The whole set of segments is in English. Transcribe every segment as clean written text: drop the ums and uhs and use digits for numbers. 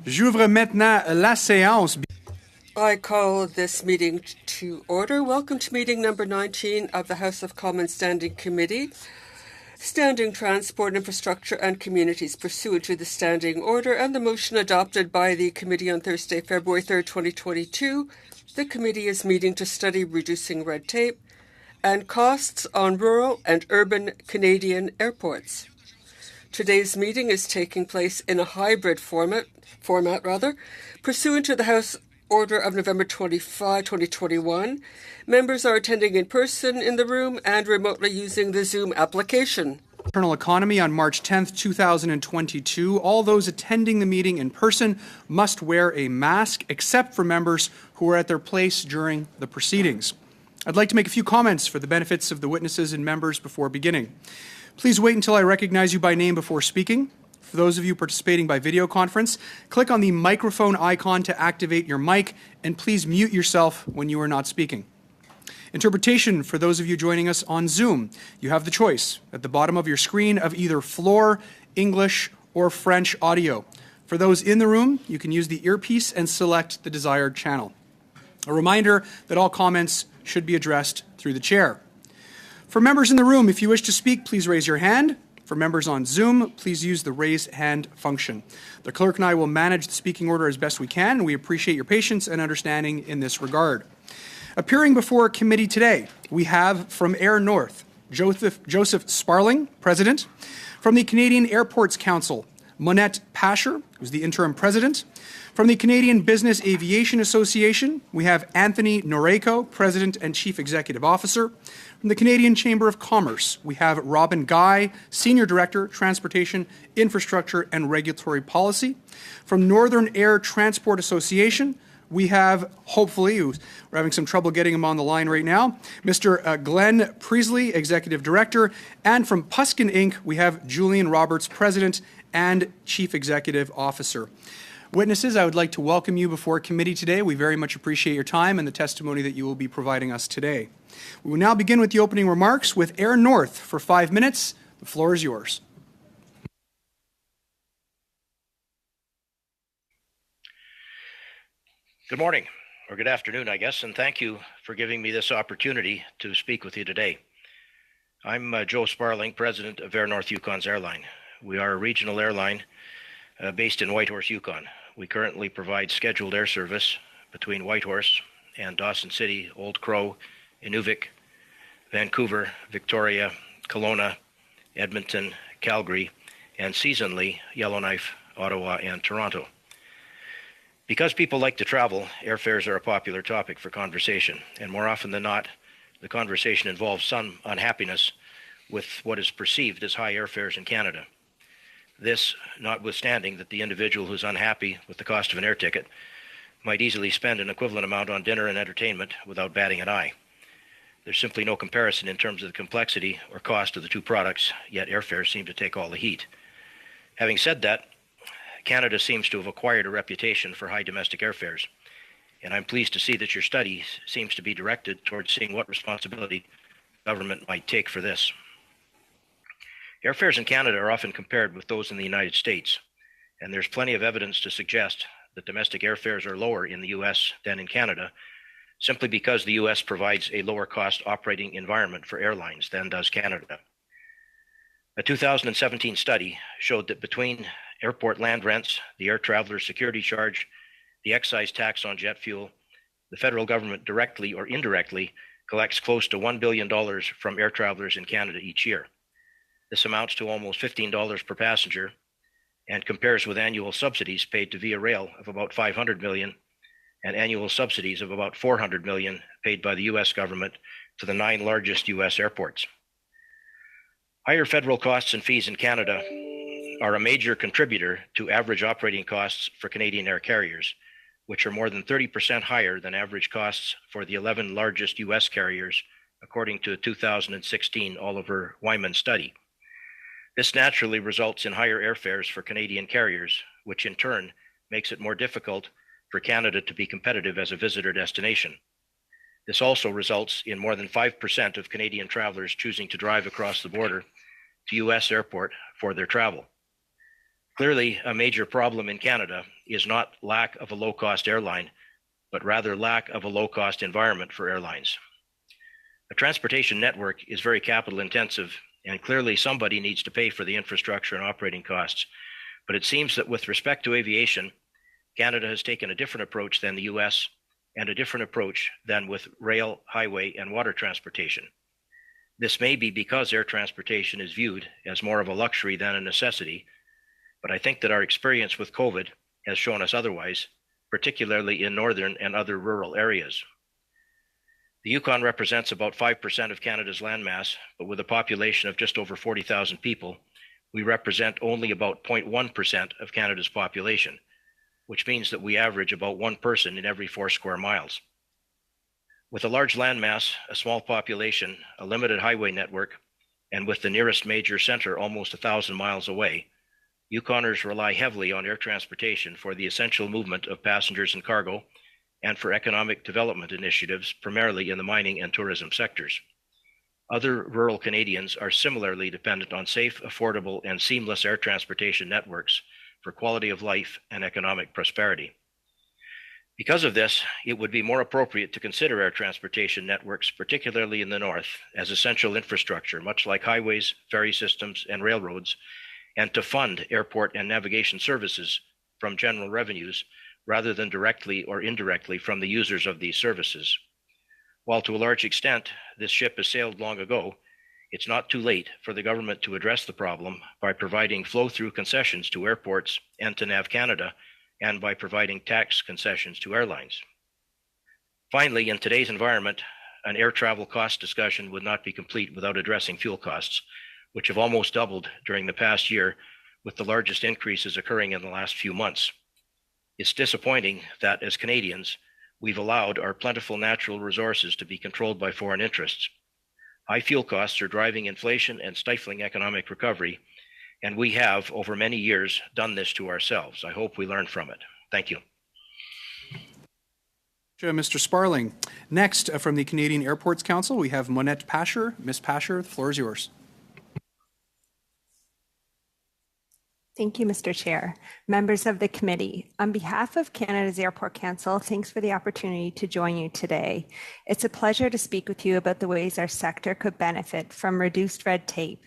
J'ouvre maintenant la séance. I call this meeting to order. Welcome to meeting number 19 of the House of Commons Standing Committee, Standing Transport, Infrastructure and Communities, pursuant to the Standing Order and the motion adopted by the committee on Thursday, February 3rd, 2022. The committee is meeting to study reducing red tape and costs on rural and urban Canadian airports. Today's meeting is taking place in a hybrid format, pursuant to the House Order of November 25, 2021. Members are attending in person in the room and remotely using the Zoom application. Internal Economy on March 10th, 2022. All those attending the meeting in person must wear a mask, except for members who are at their place during the proceedings. I'd like to make a few comments for the benefits of the witnesses and members before beginning. Please wait until I recognize you by name before speaking. For those of you participating by video conference, click on the microphone icon to activate your mic, and please mute yourself when you are not speaking. Interpretation for those of you joining us on Zoom. You have the choice at the bottom of your screen of either floor, English, or French audio. For those in the room, you can use the earpiece and select the desired channel. A reminder that all comments should be addressed through the chair. For members in the room, if you wish to speak, please raise your hand. For members on Zoom, please use the raise hand function. The clerk and I will manage the speaking order as best we can, and we appreciate your patience and understanding in this regard. Appearing before committee today, we have from Air North, Joseph Sparling, President. From the Canadian Airports Council, Monette Pasher, who's the interim president. From the Canadian Business Aviation Association, we have Anthony Noreko, President and Chief Executive Officer. From the Canadian Chamber of Commerce, we have Robin Guy, Senior Director, Transportation, Infrastructure and Regulatory Policy. From Northern Air Transport Association, we have, hopefully, we're having some trouble getting him on the line right now, Mr. Glenn Priestley, Executive Director. And from Puskin Inc., we have Julian Roberts, President and Chief Executive Officer. Witnesses, I would like to welcome you before committee today. We very much appreciate your time and the testimony that you will be providing us today. We will now begin with the opening remarks with Air North for 5 minutes. The floor is yours. Good morning, or good afternoon, I guess, and thank you for giving me this opportunity to speak with you today. I'm Joe Sparling, President of Air North Yukon's airline. We are a regional airline based in Whitehorse, Yukon. We currently provide scheduled air service between Whitehorse and Dawson City, Old Crow, Inuvik, Vancouver, Victoria, Kelowna, Edmonton, Calgary, and seasonally Yellowknife, Ottawa, and Toronto. Because people like to travel, airfares are a popular topic for conversation, and more often than not, the conversation involves some unhappiness with what is perceived as high airfares in Canada. This, notwithstanding that the individual who's unhappy with the cost of an air ticket might easily spend an equivalent amount on dinner and entertainment without batting an eye. There's simply no comparison in terms of the complexity or cost of the two products, yet airfares seem to take all the heat. Having said that, Canada seems to have acquired a reputation for high domestic airfares, and I'm pleased to see that your study seems to be directed towards seeing what responsibility government might take for this. Airfares in Canada are often compared with those in the United States, and there's plenty of evidence to suggest that domestic airfares are lower in the U.S. than in Canada, simply because the U.S. provides a lower cost operating environment for airlines than does Canada. A 2017 study showed that between airport land rents, the air traveler security charge, the excise tax on jet fuel, the federal government directly or indirectly collects close to $1 billion from air travelers in Canada each year. This amounts to almost $15 per passenger and compares with annual subsidies paid to Via Rail of about $500 million and annual subsidies of about $400 million paid by the U.S. government to the 9 largest U.S. airports. Higher federal costs and fees in Canada are a major contributor to average operating costs for Canadian air carriers, which are more than 30% higher than average costs for the 11 largest U.S. carriers, according to a 2016 Oliver Wyman study. This naturally results in higher airfares for Canadian carriers, which in turn makes it more difficult for Canada to be competitive as a visitor destination. This also results in more than 5% of Canadian travelers choosing to drive across the border to U.S. airport for their travel. Clearly, a major problem in Canada is not lack of a low-cost airline, but rather lack of a low-cost environment for airlines. A transportation network is very capital intensive, and clearly somebody needs to pay for the infrastructure and operating costs. But it seems that with respect to aviation, Canada has taken a different approach than the US and a different approach than with rail, highway, and water transportation. This may be because air transportation is viewed as more of a luxury than a necessity, but I think that our experience with COVID has shown us otherwise, particularly in northern and other rural areas. The Yukon represents about 5% of Canada's landmass, but with a population of just over 40,000 people, we represent only about 0.1% of Canada's population, which means that we average about one person in every 4 square miles. With a large landmass, a small population, a limited highway network, and with the nearest major center almost 1,000 miles away, Yukoners rely heavily on air transportation for the essential movement of passengers and cargo, and for economic development initiatives, primarily in the mining and tourism sectors. Other rural Canadians are similarly dependent on safe, affordable, and seamless air transportation networks for quality of life and economic prosperity. Because of this, it would be more appropriate to consider air transportation networks, particularly in the north, as essential infrastructure, much like highways, ferry systems, and railroads, and to fund airport and navigation services from general revenues rather than directly or indirectly from the users of these services. While to a large extent this ship has sailed long ago, it's not too late for the government to address the problem by providing flow-through concessions to airports and to NAV Canada, and by providing tax concessions to airlines. Finally, in today's environment, an air travel cost discussion would not be complete without addressing fuel costs, which have almost doubled during the past year, with the largest increases occurring in the last few months. It's disappointing that as Canadians, we've allowed our plentiful natural resources to be controlled by foreign interests. High fuel costs are driving inflation and stifling economic recovery, and we have, over many years, done this to ourselves. I hope we learn from it. Thank you. Mr. Sparling. Next, from the Canadian Airports Council, we have Monette Pasher. Ms. Pasher, the floor is yours. Thank you, Mr. Chair. Members of the committee, on behalf of Canada's Airport Council, thanks for the opportunity to join you today. It's a pleasure to speak with you about the ways our sector could benefit from reduced red tape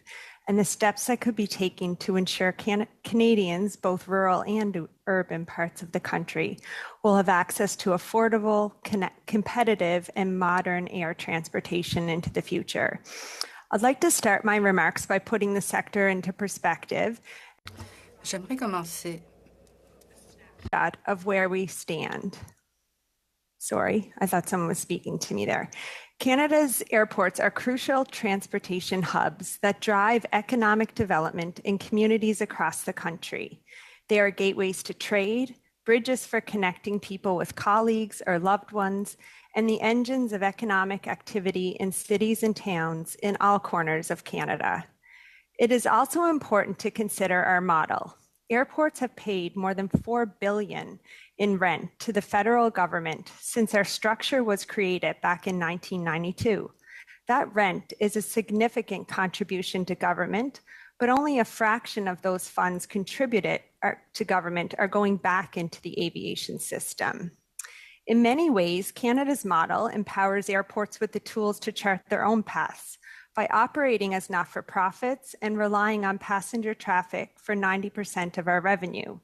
and the steps that could be taken to ensure Canadians, both rural and urban parts of the country, will have access to affordable, competitive, and modern air transportation into the future. I'd like to start my remarks by putting the sector into perspective J'aimerais commencer of where we stand. Sorry, I thought someone was speaking to me there. Canada's airports are crucial transportation hubs that drive economic development in communities across the country. They are gateways to trade, bridges for connecting people with colleagues or loved ones, and the engines of economic activity in cities and towns in all corners of Canada. It is also important to consider our model. Airports have paid more than $4 billion in rent to the federal government since our structure was created back in 1992. That rent is a significant contribution to government, but only a fraction of those funds contributed to government are going back into the aviation system. In many ways, Canada's model empowers airports with the tools to chart their own paths. By operating as not-for-profits and relying on passenger traffic for 90% of our revenue,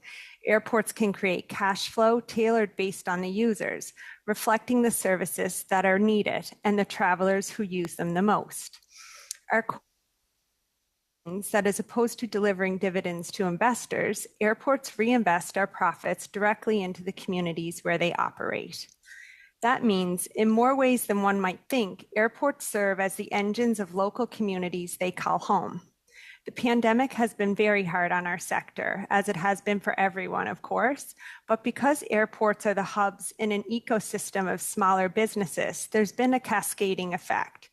airports can create cash flow tailored based on the users, reflecting the services that are needed and the travelers who use them the most. Our that as opposed to delivering dividends to investors, airports reinvest our profits directly into the communities where they operate. That means, in more ways than one might think, airports serve as the engines of local communities they call home. The pandemic has been very hard on our sector, as it has been for everyone, of course, but because airports are the hubs in an ecosystem of smaller businesses, there's been a cascading effect.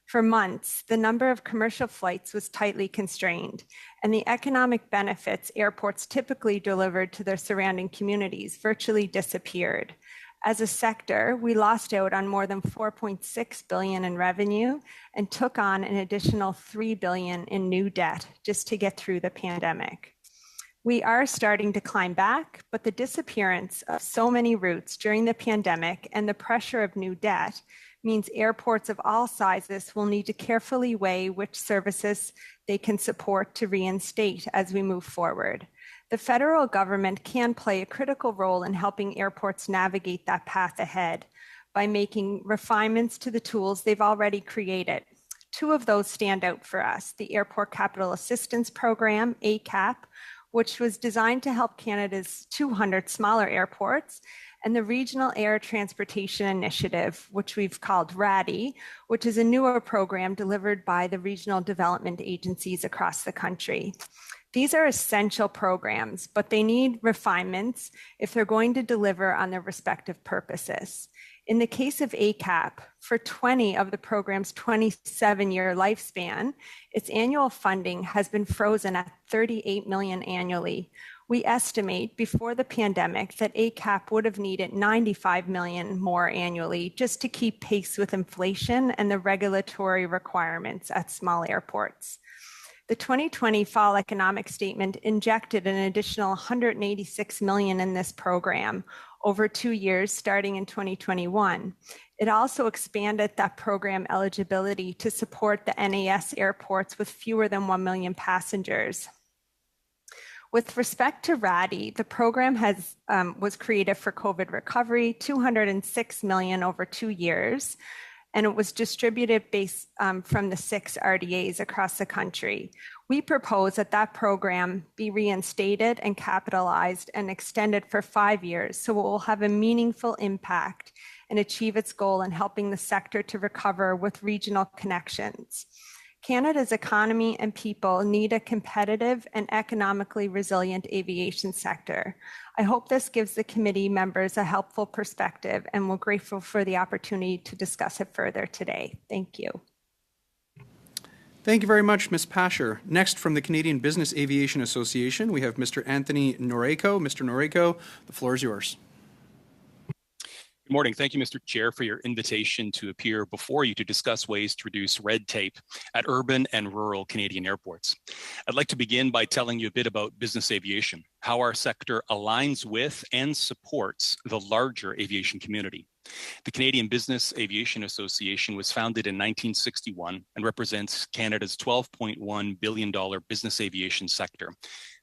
For months, the number of commercial flights was tightly constrained, and the economic benefits airports typically delivered to their surrounding communities virtually disappeared. As a sector, we lost out on more than $4.6 billion in revenue and took on an additional $3 billion in new debt just to get through the pandemic. We are starting to climb back, but the disappearance of so many routes during the pandemic and the pressure of new debt means airports of all sizes will need to carefully weigh which services they can support to reinstate as we move forward. The federal government can play a critical role in helping airports navigate that path ahead by making refinements to the tools they've already created. Two of those stand out for us: the Airport Capital Assistance Program, ACAP, which was designed to help Canada's 200 smaller airports, and the Regional Air Transportation Initiative, which we've called RADI, which is a newer program delivered by the regional development agencies across the country. These are essential programs, but they need refinements if they're going to deliver on their respective purposes. In the case of ACAP, for 20 of the program's 27-year lifespan, its annual funding has been frozen at $38 million annually. We estimate before the pandemic that ACAP would have needed $95 million more annually just to keep pace with inflation and the regulatory requirements at small airports. The 2020 fall economic statement injected an additional $186 million in this program over 2 years, starting in 2021. It also expanded that program eligibility to support the NAS airports with fewer than 1 million passengers. With respect to RADI, the program was created for COVID recovery, $206 million over 2 years, and it was distributed based from the 6 RDAs across the country. We propose that that program be reinstated and capitalized and extended for 5 years so it will have a meaningful impact and achieve its goal in helping the sector to recover with regional connections. Canada's economy and people need a competitive and economically resilient aviation sector. I hope this gives the committee members a helpful perspective, and we're grateful for the opportunity to discuss it further today. Thank you. Thank you very much, Ms. Pasher. Next, from the Canadian Business Aviation Association, we have Mr. Anthony Noreko. Mr. Noreko, the floor is yours. Good morning. Thank you, Mr. Chair, for your invitation to appear before you to discuss ways to reduce red tape at urban and rural Canadian airports. I'd like to begin by telling you a bit about business aviation, how our sector aligns with and supports the larger aviation community. The Canadian Business Aviation Association was founded in 1961 and represents Canada's $12.1 billion business aviation sector,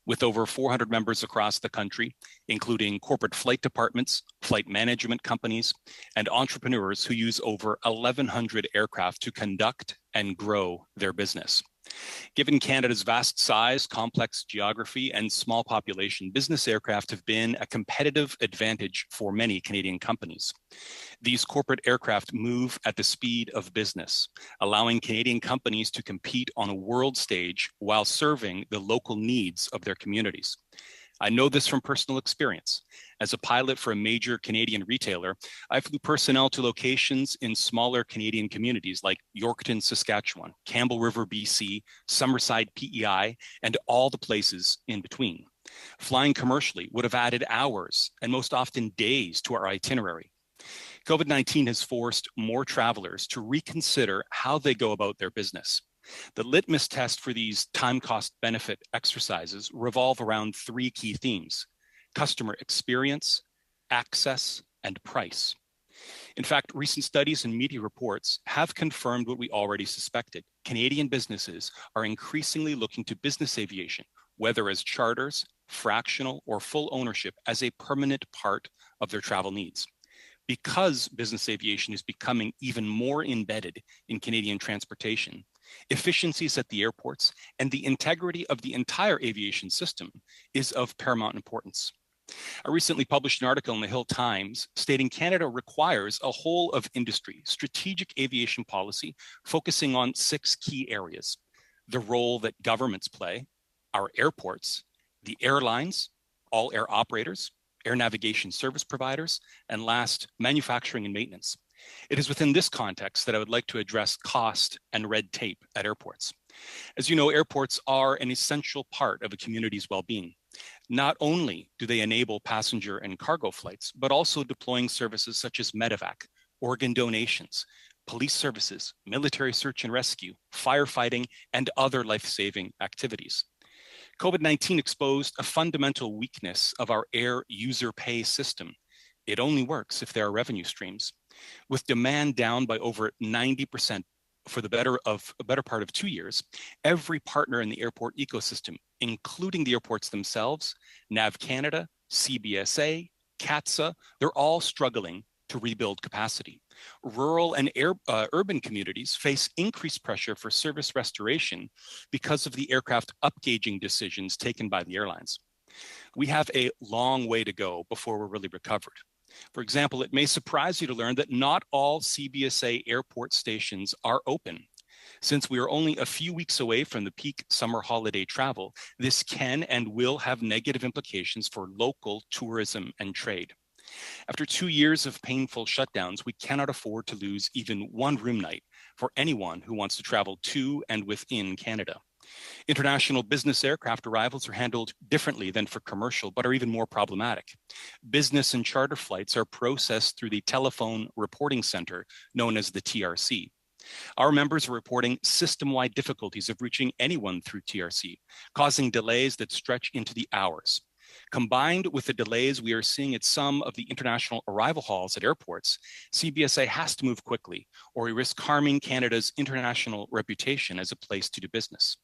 with over 400 members across the country, including corporate flight departments, flight management companies, and entrepreneurs who use over 1,100 aircraft to conduct and grow their business. Given Canada's vast size, complex geography, and small population, business aircraft have been a competitive advantage for many Canadian companies. These corporate aircraft move at the speed of business, allowing Canadian companies to compete on a world stage while serving the local needs of their communities. I know this from personal experience. As a pilot for a major Canadian retailer, I flew personnel to locations in smaller Canadian communities like Yorkton, Saskatchewan, Campbell River, BC, Summerside, PEI, and all the places in between. Flying commercially would have added hours and most often days to our itinerary. COVID-19 has forced more travelers to reconsider how they go about their business. The litmus test for these time cost benefit exercises revolve around 3 key themes: customer experience, access, and price. In fact, recent studies and media reports have confirmed what we already suspected. Canadian businesses are increasingly looking to business aviation, whether as charters, fractional, or full ownership, as a permanent part of their travel needs. Because business aviation is becoming even more embedded in Canadian transportation, efficiencies at the airports and the integrity of the entire aviation system is of paramount importance. I recently published an article in the Hill Times stating Canada requires a whole of industry strategic aviation policy focusing on 6 key areas: the role that governments play, our airports, the airlines, all air operators, air navigation service providers, and last, manufacturing and maintenance. It is within this context that I would like to address cost and red tape at airports. As you know, airports are an essential part of a community's well-being. Not only do they enable passenger and cargo flights, but also deploying services such as medevac, organ donations, police services, military search and rescue, firefighting, and other life-saving activities. COVID-19 exposed a fundamental weakness of our air user pay system. It only works if there are revenue streams. With demand down by over 90% for the better part of 2 years, every partner in the airport ecosystem, including the airports themselves, NAV Canada, CBSA, CATSA, they're all struggling to rebuild capacity. Rural and urban communities face increased pressure for service restoration because of the aircraft upgauging decisions taken by the airlines. We have a long way to go before we're really recovered. For example, it may surprise you to learn that not all CBSA airport stations are open. Since we are only a few weeks away from the peak summer holiday travel, this can and will have negative implications for local tourism and trade. After 2 years of painful shutdowns, we cannot afford to lose even one room night for anyone who wants to travel to and within Canada. International business aircraft arrivals are handled differently than for commercial, but are even more problematic. Business and charter flights are processed through the Telephone Reporting Center, known as the TRC. Our members are reporting system-wide difficulties of reaching anyone through TRC, causing delays that stretch into the hours. Combined with the delays we are seeing at some of the international arrival halls at airports, CBSA has to move quickly, or we risk harming Canada's international reputation as a place to do business.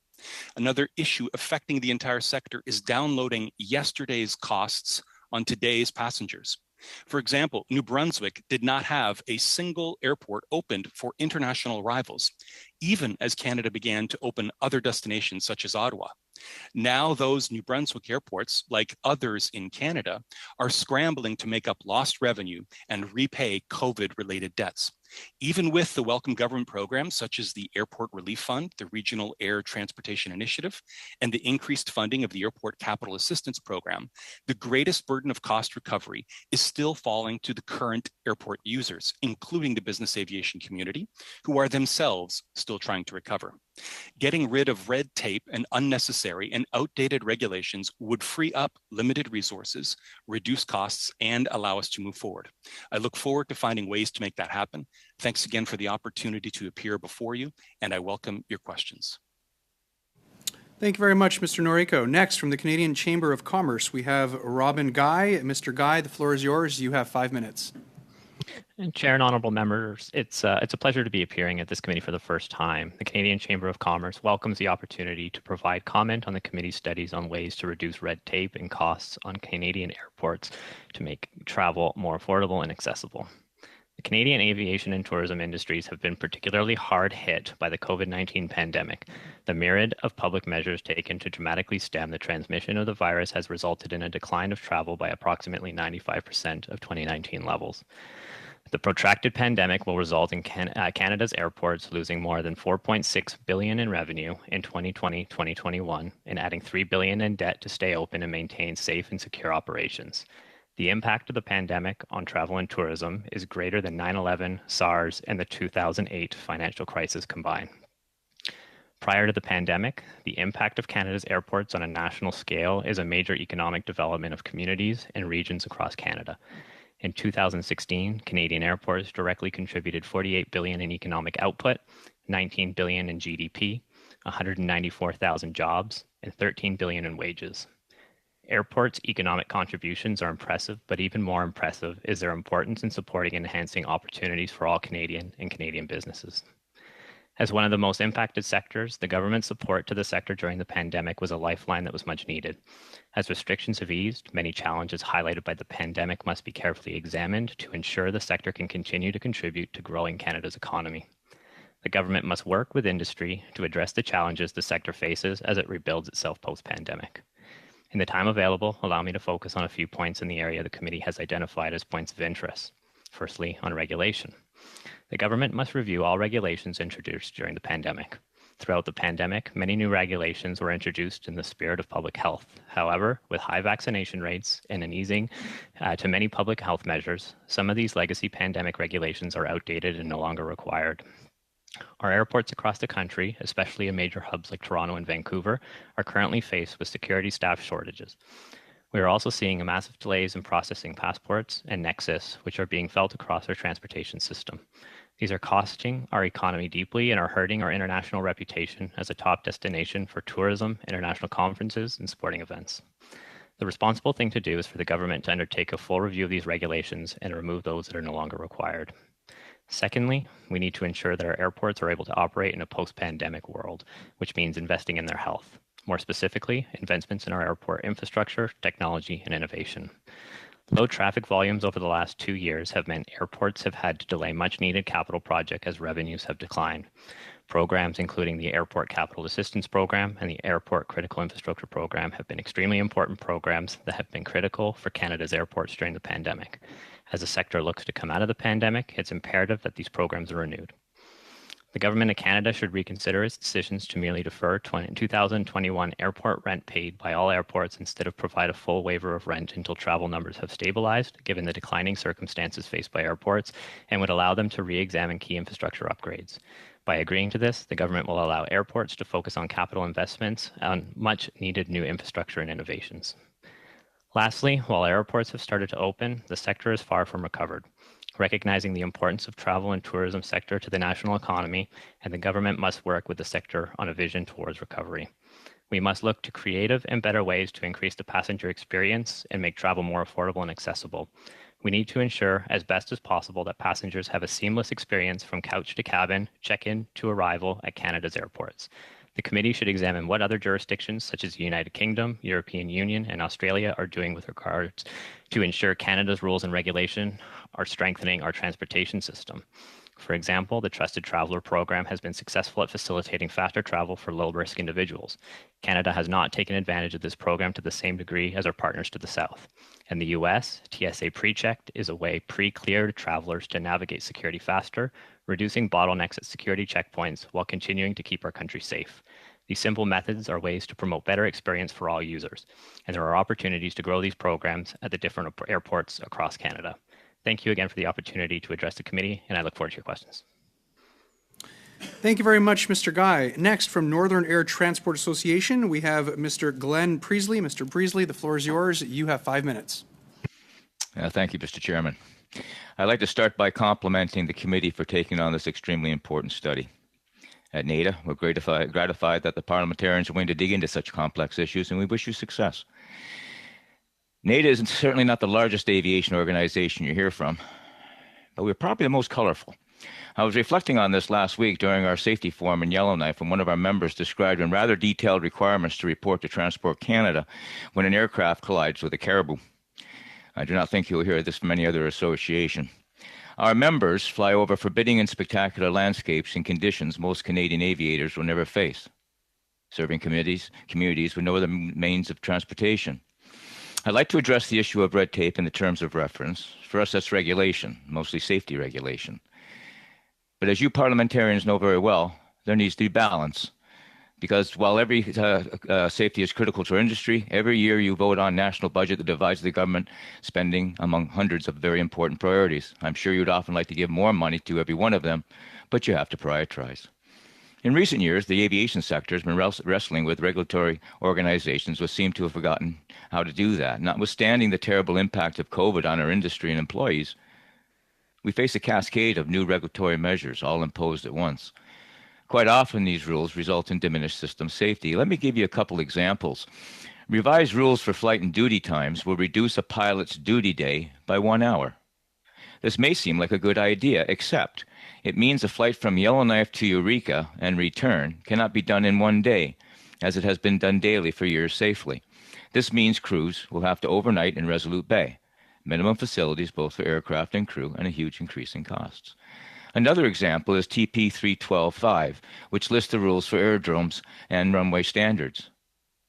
Another issue affecting the entire sector is downloading yesterday's costs on today's passengers. For example, New Brunswick did not have a single airport opened for international arrivals, even as Canada began to open other destinations such as Ottawa. Now those New Brunswick airports, like others in Canada, are scrambling to make up lost revenue and repay COVID-related debts. Even with the welcome government programs such as the Airport Relief Fund, the Regional Air Transportation Initiative, and the increased funding of the Airport Capital Assistance Program, the greatest burden of cost recovery is still falling to the current airport users, including the business aviation community, who are themselves still trying to recover. Getting rid of red tape and unnecessary and outdated regulations would free up limited resources, reduce costs, and allow us to move forward. I look forward to finding ways to make that happen. Thanks again for the opportunity to appear before you, and I welcome your questions. Thank you very much, Mr. Noriko. Next, from the Canadian Chamber of Commerce, we have Robin Guy. Mr. Guy, the floor is yours. You have 5 minutes. And Chair and honorable members, it's a pleasure to be appearing at this committee for the first time. The Canadian Chamber of Commerce welcomes the opportunity to provide comment on the committee's studies on ways to reduce red tape and costs on Canadian airports to make travel more affordable and accessible. The Canadian aviation and tourism industries have been particularly hard hit by the COVID-19 pandemic. The myriad of public measures taken to dramatically stem the transmission of the virus has resulted in a decline of travel by approximately 95% of 2019 levels. The protracted pandemic will result in Canada's airports losing more than $4.6 billion in revenue in 2020-2021 and adding $3 billion in debt to stay open and maintain safe and secure operations. The impact of the pandemic on travel and tourism is greater than 9/11, SARS, and the 2008 financial crisis combined. Prior to the pandemic, the impact of Canada's airports on a national scale is a major economic development of communities and regions across Canada. In 2016, Canadian airports directly contributed $48 billion in economic output, $19 billion in GDP, 194,000 jobs, and $13 billion in wages. Airports' economic contributions are impressive, but even more impressive is their importance in supporting and enhancing opportunities for all Canadian and Canadian businesses. As one of the most impacted sectors, the government's support to the sector during the pandemic was a lifeline that was much needed. As restrictions have eased, many challenges highlighted by the pandemic must be carefully examined to ensure the sector can continue to contribute to growing Canada's economy. The government must work with industry to address the challenges the sector faces as it rebuilds itself post-pandemic. In the time available, allow me to focus on a few points in the area the committee has identified as points of interest. Firstly, on regulation. The government must review all regulations introduced during the pandemic. Throughout the pandemic, many new regulations were introduced in the spirit of public health. However, with high vaccination rates and an easing to many public health measures, some of these legacy pandemic regulations are outdated and no longer required. Our airports across the country, especially in major hubs like Toronto and Vancouver, are currently faced with security staff shortages. We are also seeing massive delays in processing passports and Nexus, which are being felt across our transportation system. These are costing our economy deeply and are hurting our international reputation as a top destination for tourism, international conferences, and sporting events. The responsible thing to do is for the government to undertake a full review of these regulations and remove those that are no longer required. Secondly, we need to ensure that our airports are able to operate in a post-pandemic world, which means investing in their health. More specifically, investments in our airport infrastructure, technology, and innovation. Low traffic volumes over the last 2 years have meant airports have had to delay much needed capital projects as revenues have declined. Programs including the Airport Capital Assistance Program and the Airport Critical Infrastructure Program have been extremely important programs that have been critical for Canada's airports during the pandemic. As the sector looks to come out of the pandemic, it's imperative that these programs are renewed. The Government of Canada should reconsider its decisions to merely defer 2021 airport rent paid by all airports instead of provide a full waiver of rent until travel numbers have stabilized, given the declining circumstances faced by airports, and would allow them to re-examine key infrastructure upgrades. By agreeing to this, the government will allow airports to focus on capital investments on much needed new infrastructure and innovations. Lastly, while airports have started to open, the sector is far from recovered. Recognizing the importance of travel and tourism sector to the national economy, and the government must work with the sector on a vision towards recovery. We must look to creative and better ways to increase the passenger experience and make travel more affordable and accessible. We need to ensure as best as possible that passengers have a seamless experience from couch to cabin, check-in to arrival at Canada's airports. The committee should examine what other jurisdictions, such as the United Kingdom, European Union, and Australia, are doing with regards to ensure Canada's rules and regulation are strengthening our transportation system. For example, the Trusted Traveller program has been successful at facilitating faster travel for low-risk individuals. Canada has not taken advantage of this program to the same degree as our partners to the south. In the US, TSA PreChecked is a way pre-cleared travelers to navigate security faster, reducing bottlenecks at security checkpoints while continuing to keep our country safe. These simple methods are ways to promote better experience for all users, and there are opportunities to grow these programs at the different airports across Canada. Thank you again for the opportunity to address the committee, and I look forward to your questions. Thank you very much, Mr. Guy. Next, from Northern Air Transport Association, we have Mr. Glenn Priestley. Mr. Priestley, the floor is yours. You have 5 minutes. Thank you, Mr. Chairman. I'd like to start by complimenting the committee for taking on this extremely important study. At NADA, we're gratified that the parliamentarians are willing to dig into such complex issues, and we wish you success. NADA is certainly not the largest aviation organization you hear from, but we're probably the most colorful. I was reflecting on this last week during our safety forum in Yellowknife when one of our members described in rather detailed requirements to report to Transport Canada when an aircraft collides with a caribou. I do not think you'll hear this from any other association. Our members fly over forbidding and spectacular landscapes and conditions most Canadian aviators will never face, serving communities with no other means of transportation. I'd like to address the issue of red tape in the terms of reference. For us, that's regulation, mostly safety regulation. But as you parliamentarians know very well, there needs to be balance. Because while every safety is critical to our industry, every year you vote on national budget that divides the government spending among hundreds of very important priorities. I'm sure you'd often like to give more money to every one of them, but you have to prioritize. In recent years, the aviation sector has been wrestling with regulatory organizations which seem to have forgotten how to do that. Notwithstanding the terrible impact of COVID on our industry and employees, we face a cascade of new regulatory measures, all imposed at once. Quite often, these rules result in diminished system safety. Let me give you a couple examples. Revised rules for flight and duty times will reduce a pilot's duty day by 1 hour. This may seem like a good idea, except it means a flight from Yellowknife to Eureka and return cannot be done in 1 day, as it has been done daily for years safely. This means crews will have to overnight in Resolute Bay, minimum facilities both for aircraft and crew, and a huge increase in costs. Another example is TP 312.5, which lists the rules for aerodromes and runway standards.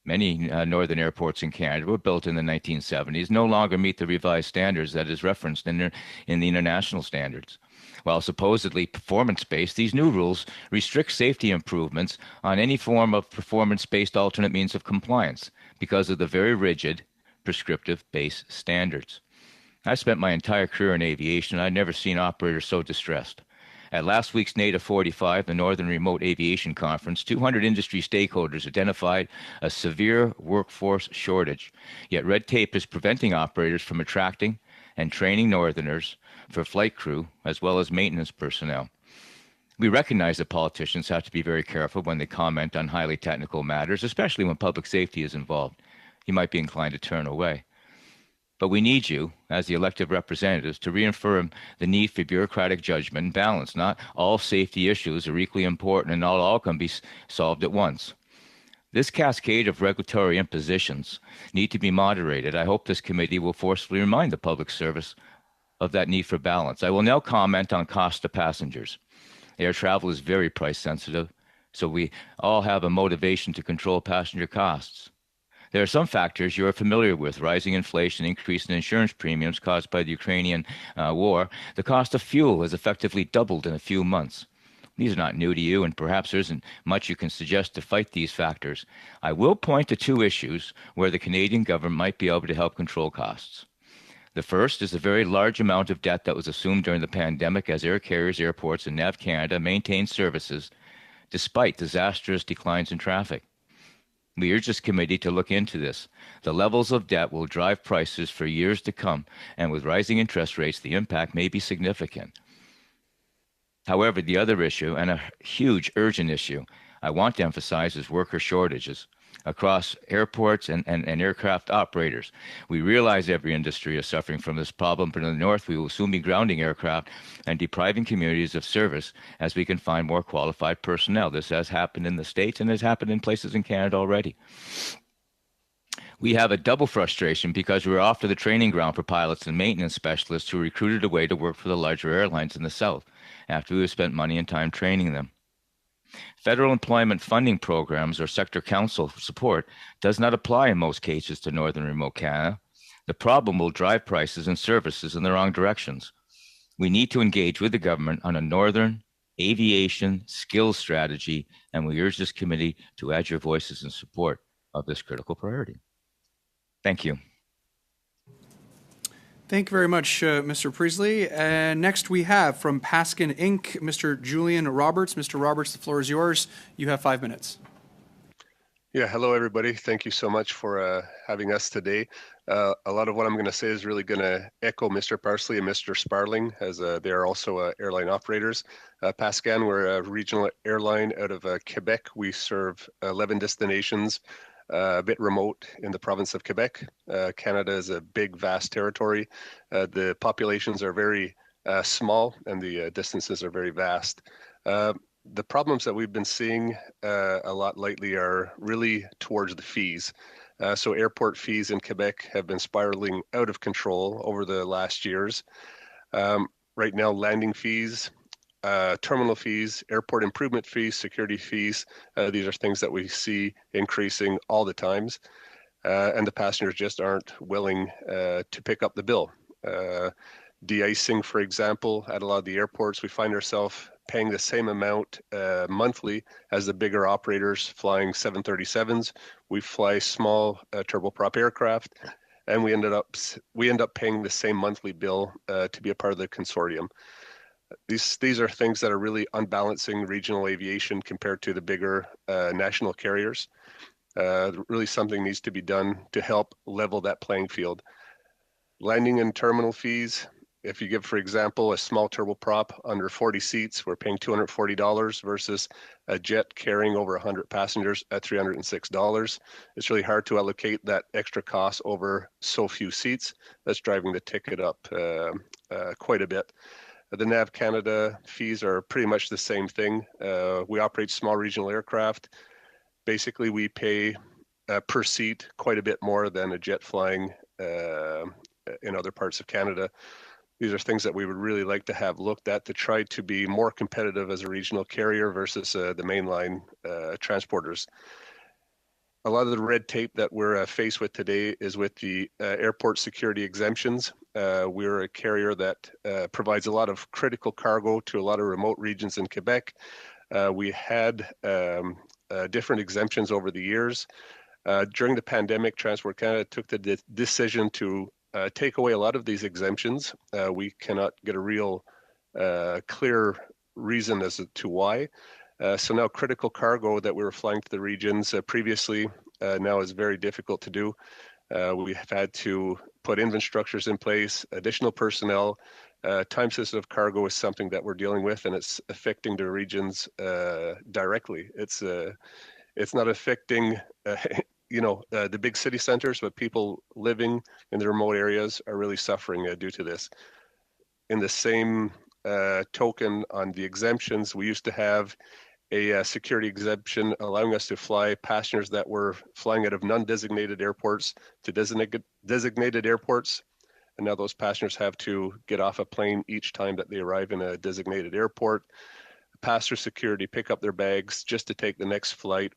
Many northern airports in Canada were built in the 1970s, no longer meet the revised standards that is referenced in the international standards. While supposedly performance-based, these new rules restrict safety improvements on any form of performance-based alternate means of compliance because of the very rigid, prescriptive base standards. I spent my entire career in aviation, and I've never seen operators so distressed. At last week's NADA 45, the Northern Remote Aviation Conference, 200 industry stakeholders identified a severe workforce shortage, yet red tape is preventing operators from attracting and training Northerners for flight crew as well as maintenance personnel. We recognize that politicians have to be very careful when they comment on highly technical matters, especially when public safety is involved. You might be inclined to turn away. But we need you, as the elected representatives, to reaffirm the need for bureaucratic judgment and balance. Not all safety issues are equally important, and not all can be solved at once. This cascade of regulatory impositions need to be moderated. I hope this committee will forcefully remind the public service of that need for balance. I will now comment on cost to passengers. Air travel is very price sensitive, so we all have a motivation to control passenger costs. There are some factors you are familiar with: rising inflation, increase in insurance premiums caused by the Ukrainian war. The cost of fuel has effectively doubled in a few months. These are not new to you, and perhaps there isn't much you can suggest to fight these factors. I will point to two issues where the Canadian government might be able to help control costs. The first is the very large amount of debt that was assumed during the pandemic as air carriers, airports, and NAV Canada maintained services despite disastrous declines in traffic. We urge this committee to look into this. The levels of debt will drive prices for years to come, and with rising interest rates, the impact may be significant. However, the other issue, and a huge urgent issue, I want to emphasize is worker shortages across airports and aircraft operators. We realize every industry is suffering from this problem, but in the north we will soon be grounding aircraft and depriving communities of service as we can find more qualified personnel. This has happened in the States and has happened in places in Canada already. We have a double frustration because we're off to the training ground for pilots and maintenance specialists who are recruited away to work for the larger airlines in the south after we have spent money and time training them. Federal employment funding programs or sector council support does not apply in most cases to northern remote Canada. The problem will drive prices and services in the wrong directions. We need to engage with the government on a northern aviation skills strategy, and we urge this committee to add your voices in support of this critical priority. Thank you. Thank you very much, Mr. Priestley. And next we have from Paskin Inc., Mr. Julian Roberts. Mr. Roberts, the floor is yours. You have 5 minutes. Yeah, hello everybody. Thank you so much for having us today. A lot of what I'm going to say is really going to echo Mr. Parsley and Mr. Sparling, as they are also airline operators. Pascan, we're a regional airline out of Quebec. We serve 11 destinations, a bit remote in the province of Quebec. Canada is a big, vast territory. The populations are very small and the distances are very vast. The problems that we've been seeing a lot lately are really towards the fees. So airport fees in Quebec have been spiraling out of control over the last years. Right now, landing fees, terminal fees, airport improvement fees, security fees, these are things that we see increasing all the times. And the passengers just aren't willing to pick up the bill. De-icing, for example, at a lot of the airports, we find ourselves paying the same amount monthly as the bigger operators flying 737s. We fly small turboprop aircraft, and we end up paying the same monthly bill to be a part of the consortium. These are things that are really unbalancing regional aviation compared to the bigger national carriers. Really something needs to be done to help level that playing field. Landing and terminal fees, if you give, for example, a small turboprop under 40 seats, we're paying $240 versus a jet carrying over 100 passengers at $306. It's really hard to allocate that extra cost over so few seats. That's driving the ticket up quite a bit. The NAV Canada fees are pretty much the same thing. We operate small regional aircraft. Basically, we pay per seat quite a bit more than a jet flying in other parts of Canada. These are things that we would really like to have looked at to try to be more competitive as a regional carrier versus the mainline transporters. A lot of the red tape that we're faced with today is with the airport security exemptions. We're a carrier that provides a lot of critical cargo to a lot of remote regions in Quebec. We had different exemptions over the years. During the pandemic, Transport Canada took the decision to take away a lot of these exemptions. We cannot get a real clear reason as to why. So now critical cargo that we were flying to the regions previously now is very difficult to do. We have had to put infrastructures in place, additional personnel. Time-sensitive cargo is something that we're dealing with, and it's affecting the regions directly. It's not affecting the big city centers, but people living in the remote areas are really suffering due to this. In the same token, on the exemptions, we used to have a security exemption allowing us to fly passengers that were flying out of non-designated airports to designated airports. And now those passengers have to get off a plane each time that they arrive in a designated airport. Pass through security, pick up their bags just to take the next flight.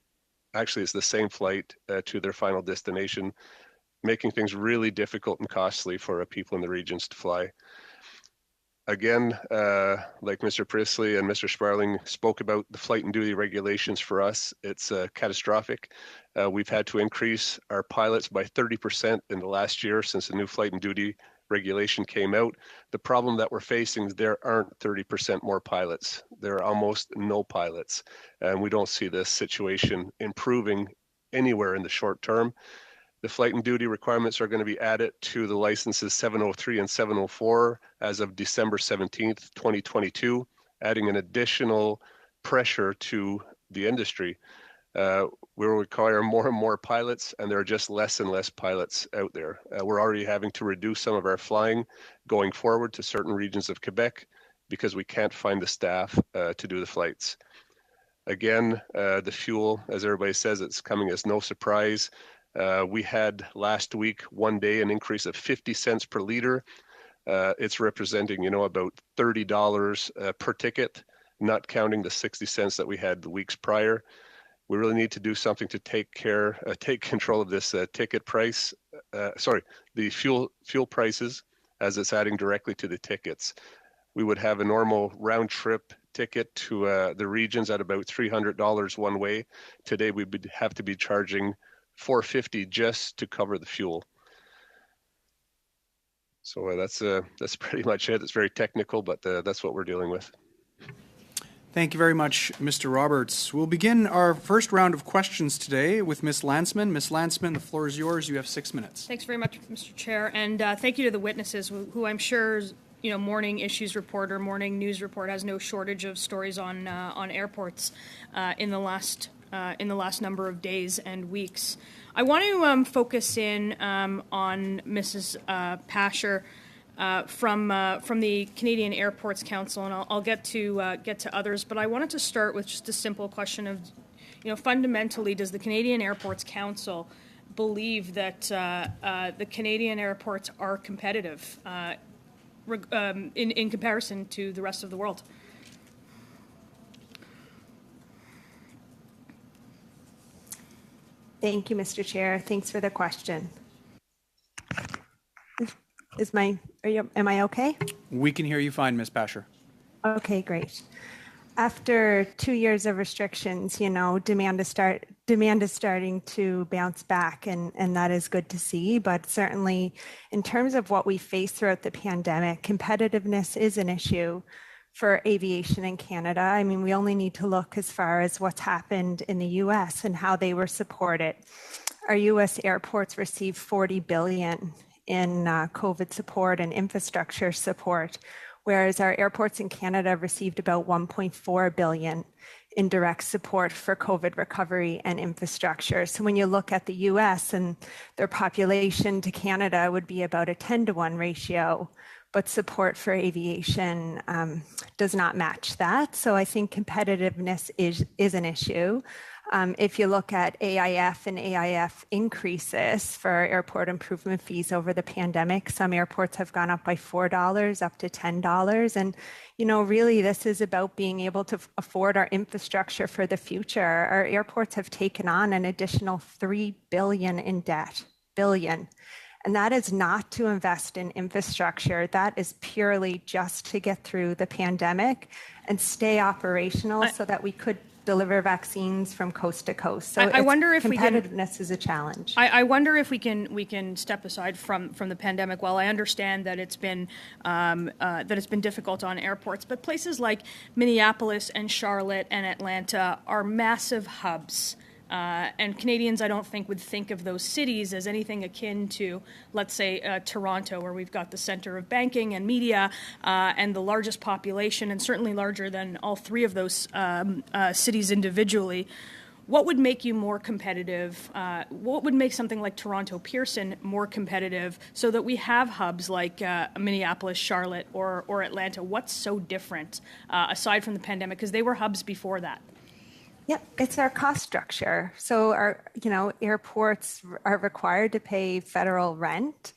Actually, it's the same flight to their final destination, making things really difficult and costly for people in the regions to fly. Again, like Mr. Priestley and Mr. Sparling spoke about the flight and duty regulations for us, it's catastrophic. We've had to increase our pilots by 30% in the last year since the new flight and duty regulation came out. The problem that we're facing is there aren't 30% more pilots. There are almost no pilots, and we don't see this situation improving anywhere in the short term. The flight and duty requirements are going to be added to the licenses 703 and 704 as of December 17th, 2022, adding an additional pressure to the industry. We will require more and more pilots, and there are just less and less pilots out there. We're already having to reduce some of our flying going forward to certain regions of Quebec because we can't find the staff to do the flights. Again, the fuel, as everybody says, it's coming as no surprise. We had last week, one day, an increase of 50 cents per liter. It's representing, about $30 per ticket, not counting the 60 cents that we had the weeks prior. We really need to do something to take control of this ticket price. The fuel prices, as it's adding directly to the tickets. We would have a normal round trip ticket to the regions at about $300 one way. Today, we would have to be charging $450 just to cover the fuel. So that's pretty much it. It's very technical, but that's what we're dealing with. Thank you very much, Mr. Roberts. We'll begin our first round of questions today with Ms. Landsman. Ms. Landsman, the floor is yours. You have 6 minutes. Thanks very much, Mr. Chair, and thank you to the witnesses, who I'm sure, Morning Issues Report or Morning News Report has no shortage of stories on airports in the last number of days and weeks. I want to focus in on Mrs. Pasher from the Canadian Airports Council, and I'll get to others. But I wanted to start with just a simple question of, fundamentally, does the Canadian Airports Council believe that the Canadian airports are competitive in comparison to the rest of the world? Thank you, Mr. Chair. Thanks for the question. Am I okay? We can hear you fine, Ms. Pasher. Okay, great. After 2 years of restrictions, demand is starting to bounce back, and that is good to see. But certainly, in terms of what we face throughout the pandemic, competitiveness is an issue for aviation in Canada. I mean, we only need to look as far as what's happened in the U.S. and how they were supported. Our U.S. airports received $40 billion in COVID support and infrastructure support, whereas our airports in Canada received about $1.4 billion in direct support for COVID recovery and infrastructure. So when you look at the US and their population to Canada would be about a 10-to-1 ratio, but support for aviation does not match that. So I think competitiveness is an issue. If you look at AIF and AIF increases for airport improvement fees over the pandemic, some airports have gone up by $4 up to $10. And, really this is about being able to afford our infrastructure for the future. Our airports have taken on an additional $3 billion in debt, billion. And that is not to invest in infrastructure. That is purely just to get through the pandemic and stay operational so that we could deliver vaccines from coast to coast. So I wonder if competitiveness is a challenge. I wonder if we can step aside from the pandemic. While I understand that it's been difficult on airports, but places like Minneapolis and Charlotte and Atlanta are massive hubs And Canadians, I don't think, would think of those cities as anything akin to, let's say, Toronto, where we've got the center of banking and media and the largest population, and certainly larger than all three of those cities individually. What would make you more competitive? What would make something like Toronto Pearson more competitive so that we have hubs like Minneapolis, Charlotte, or Atlanta? What's so different aside from the pandemic? Because they were hubs before that. Yep, it's our cost structure. So our, airports are required to pay federal rent.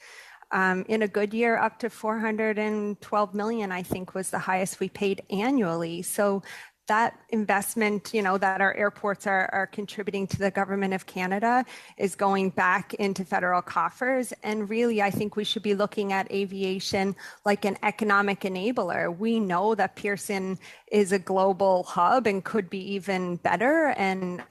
In a good year, up to $412 million, I think, was the highest we paid annually. So that investment, that our airports are contributing to the government of Canada is going back into federal coffers. And really, I think we should be looking at aviation like an economic enabler. We know that Pearson is a global hub and could be even better. And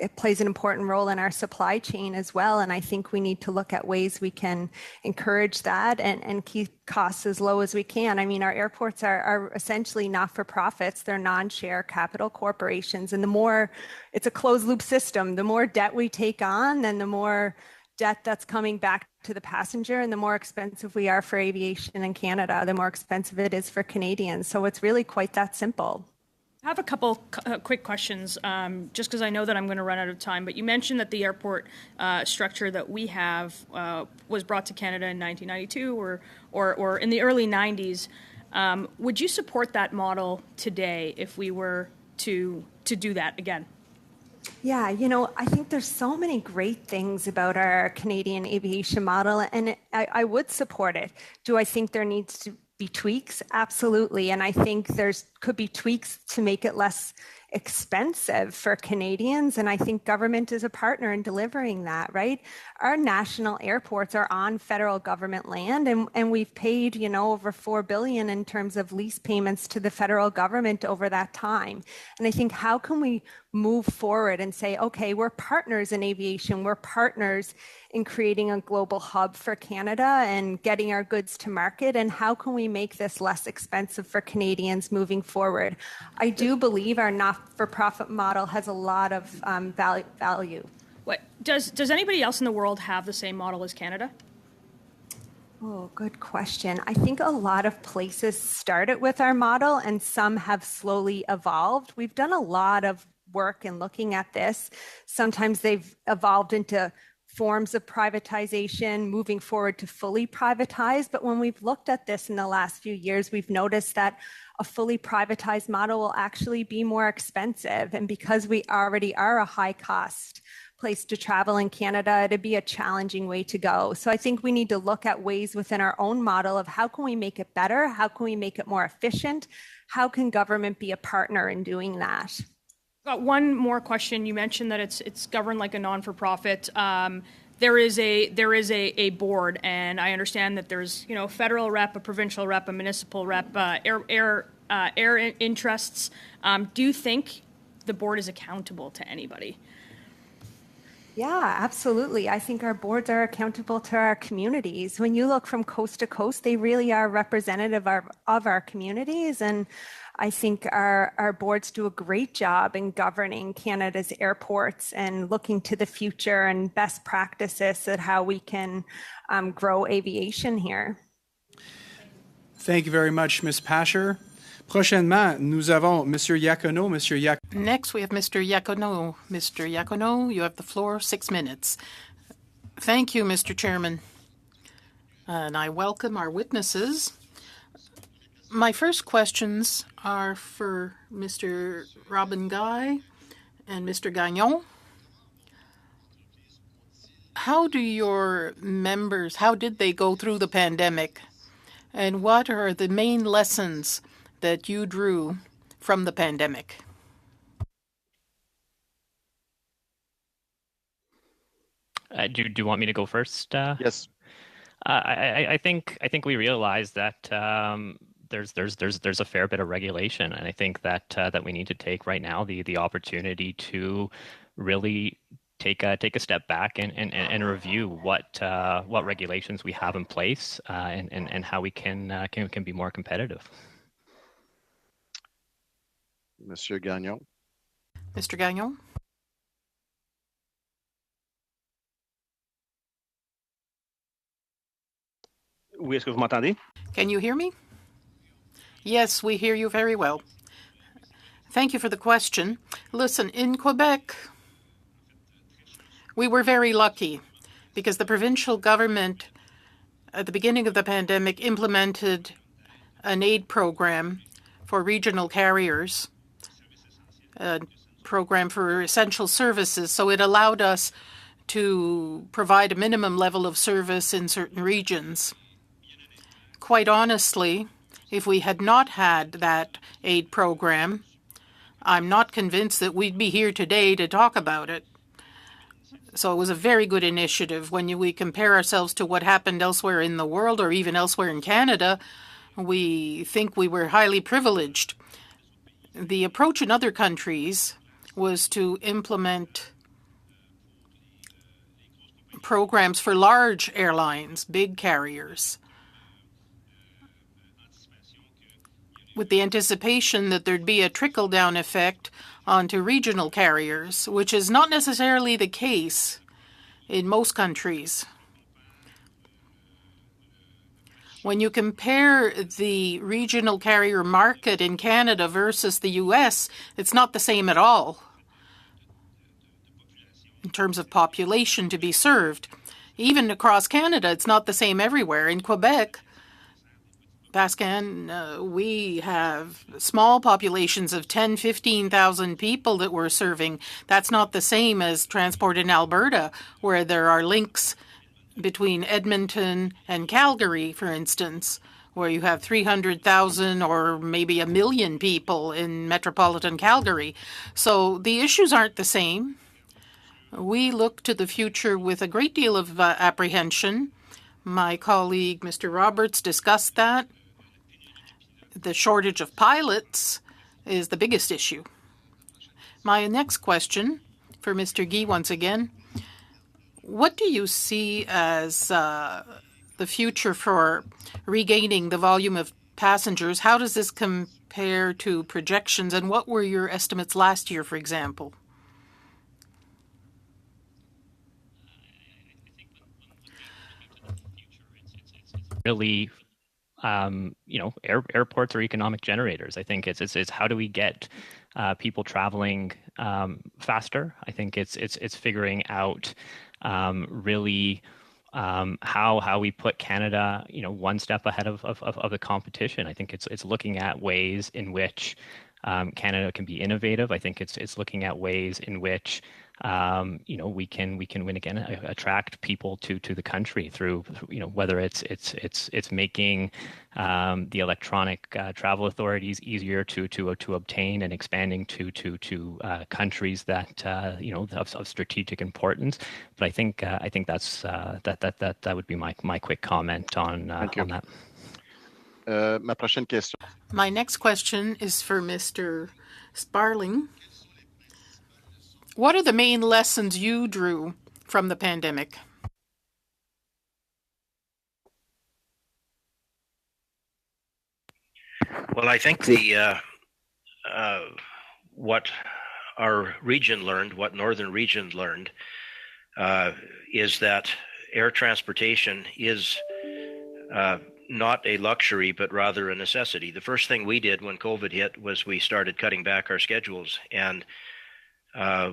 it plays an important role in our supply chain as well. And I think we need to look at ways we can encourage that and keep costs as low as we can. I mean, our airports are essentially not-for-profits. They're non-share capital corporations. And the more, it's a closed-loop system, the more debt we take on, then the more debt that's coming back to the passenger, and the more expensive we are for aviation in Canada, the more expensive it is for Canadians. So it's really quite that simple. I have a couple quick questions, just because I know that I'm going to run out of time. But you mentioned that the airport structure that we have was brought to Canada in 1992 or in the early 90s. Would you support that model today if we were to do that again? Yeah, I think there's so many great things about our Canadian aviation model, and I would support it. Do I think there needs to be tweaks? Absolutely. And I think could be tweaks to make it less expensive for Canadians. And I think government is a partner in delivering that, right? Our national airports are on federal government land, and we've paid, over $4 billion in terms of lease payments to the federal government over that time. And I think, how can we move forward and say, okay, we're partners in aviation, we're partners in creating a global hub for Canada and getting our goods to market, and how can we make this less expensive for Canadians moving forward? I do believe our not-for-profit model has a lot of value. What does anybody else in the world have the same model as Canada? Oh, good question. I think a lot of places started with our model and some have slowly evolved. We've done a lot of work in looking at this. Sometimes they've evolved into forms of privatization, moving forward to fully privatized. But when we've looked at this in the last few years, we've noticed that a fully privatized model will actually be more expensive. And because we already are a high cost place to travel in Canada, it'd be a challenging way to go. So I think we need to look at ways within our own model of how can we make it better? How can we make it more efficient? How can government be a partner in doing that? Got one more question. You mentioned that it's governed like a non-for-profit. There is a board, and I understand that there's a federal rep, a provincial rep, a municipal rep, air interests. Do you think the board is accountable to anybody? Yeah, absolutely. I think our boards are accountable to our communities. When you look from coast to coast, they really are representative of our communities. And I think our boards do a great job in governing Canada's airports and looking to the future and best practices at how we can grow aviation here. Thank you very much, Ms. Pasher. Prochainement, nous avons Monsieur Iacono. Next, we have Mr. Iacono. Mr. Iacono, you have the floor, 6 minutes. Thank you, Mr. Chairman. And I welcome our witnesses. My first questions are for Mr. Robin Guy and Mr. Gagnon. How do your members, how did they go through the pandemic? And what are the main lessons that you drew from the pandemic? Do you want me to go first? Yes. I think we realized that there's a fair bit of regulation, and I think that we need to take right now the opportunity to really take a step back and review what regulations we have in place and how we can be more competitive. Monsieur Gagnon. Mr. Gagnon? Oui, est-ce que vous m'entendez? Can you hear me? Yes, we hear you very well. Thank you for the question. Listen, in Quebec, we were very lucky because the provincial government at the beginning of the pandemic implemented an aid program for regional carriers, a program for essential services. So it allowed us to provide a minimum level of service in certain regions. Quite honestly, if we had not had that aid program, I'm not convinced that we'd be here today to talk about it. So it was a very good initiative. When we compare ourselves to what happened elsewhere in the world or even elsewhere in Canada, we think we were highly privileged. The approach in other countries was to implement programs for large airlines, big carriers, with the anticipation that there'd be a trickle-down effect onto regional carriers, which is not necessarily the case in most countries. When you compare the regional carrier market in Canada versus the US, it's not the same at all in terms of population to be served. Even across Canada, it's not the same everywhere. In Quebec, Pascan, we have small populations of 10, 15,000 people that we're serving. That's not the same as transport in Alberta, where there are links between Edmonton and Calgary, for instance, where you have 300,000 or maybe 1 million people in metropolitan Calgary. So the issues aren't the same. We look to the future with a great deal of apprehension. My colleague, Mr. Roberts, discussed that. The shortage of pilots is the biggest issue. My next question for Mr. Guy once again, what do you see as the future for regaining the volume of passengers? How does this compare to projections, and what were your estimates last year, for example? Really, airports are economic generators. I think it's how do we get people traveling faster? I think it's figuring out really how we put Canada, one step ahead of the competition. I think it's looking at ways in which Canada can be innovative. I think it's looking at ways in which we can win again, attract people to the country through whether it's making the electronic travel authorities easier to obtain and expanding to countries that of strategic importance. But I think that's that would be my quick comment on that. My next question is for Mr. Sparling. What are the main lessons you drew from the pandemic? Well, I think what our region learned, what Northern Region learned, is that air transportation is not a luxury, but rather a necessity. The first thing we did when COVID hit was we started cutting back our schedules. And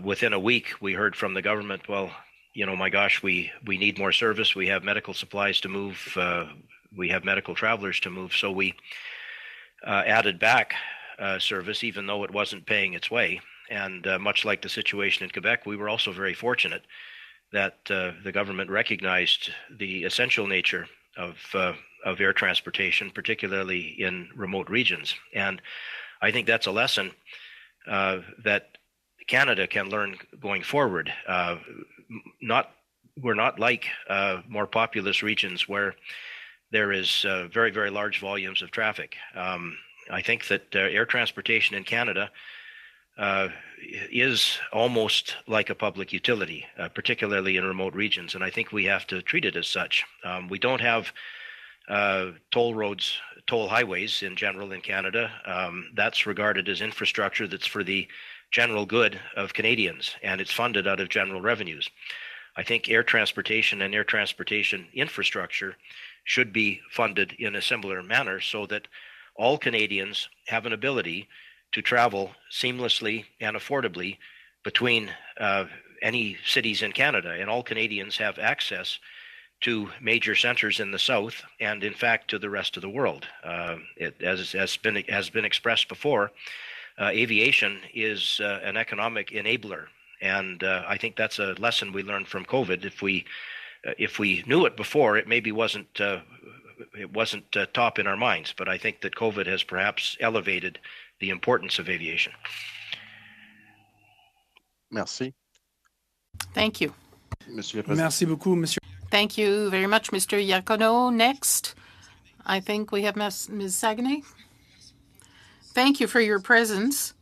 within a week, we heard from the government, well, my gosh, we need more service. We have medical supplies to move. We have medical travelers to move. So we added back service, even though it wasn't paying its way. And much like the situation in Quebec, we were also very fortunate that the government recognized the essential nature of air transportation, particularly in remote regions. And I think that's a lesson that Canada can learn going forward. We're not like more populous regions where there is very, very large volumes of traffic. I think that air transportation in Canada is almost like a public utility, particularly in remote regions. And I think we have to treat it as such. We don't have toll roads, toll highways in general in Canada. That's regarded as infrastructure that's for the general good of Canadians, and it's funded out of general revenues. I think air transportation and air transportation infrastructure should be funded in a similar manner so that all Canadians have an ability to travel seamlessly and affordably between any cities in Canada, and all Canadians have access to major centers in the south and in fact to the rest of the world. As has been expressed before, aviation is an economic enabler, and I think that's a lesson we learned from COVID. If we knew it before, it maybe wasn't top in our minds, but I think that COVID has perhaps elevated the importance of aviation. Merci. Thank you. Monsieur le Président. Merci beaucoup, Monsieur. Thank you very much, Mr. Iacono. Next, I think we have Ms. Saguenay. Thank you for your presence.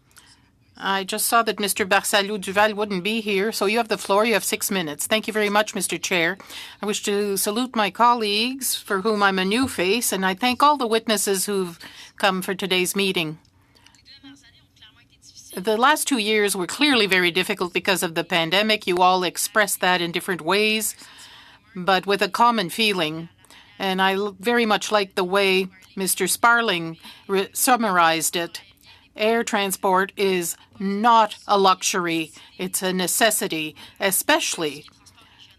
I just saw that Mr. Barsalou-Duval wouldn't be here, so you have the floor. You have 6 minutes. Thank you very much, Mr. Chair. I wish to salute my colleagues, for whom I'm a new face, and I thank all the witnesses who've come for today's meeting. The last 2 years were clearly very difficult because of the pandemic. You all expressed that in different ways, but with a common feeling. And I very much like the way Mr. Sparling summarized it. Air transport is not a luxury. It's a necessity, especially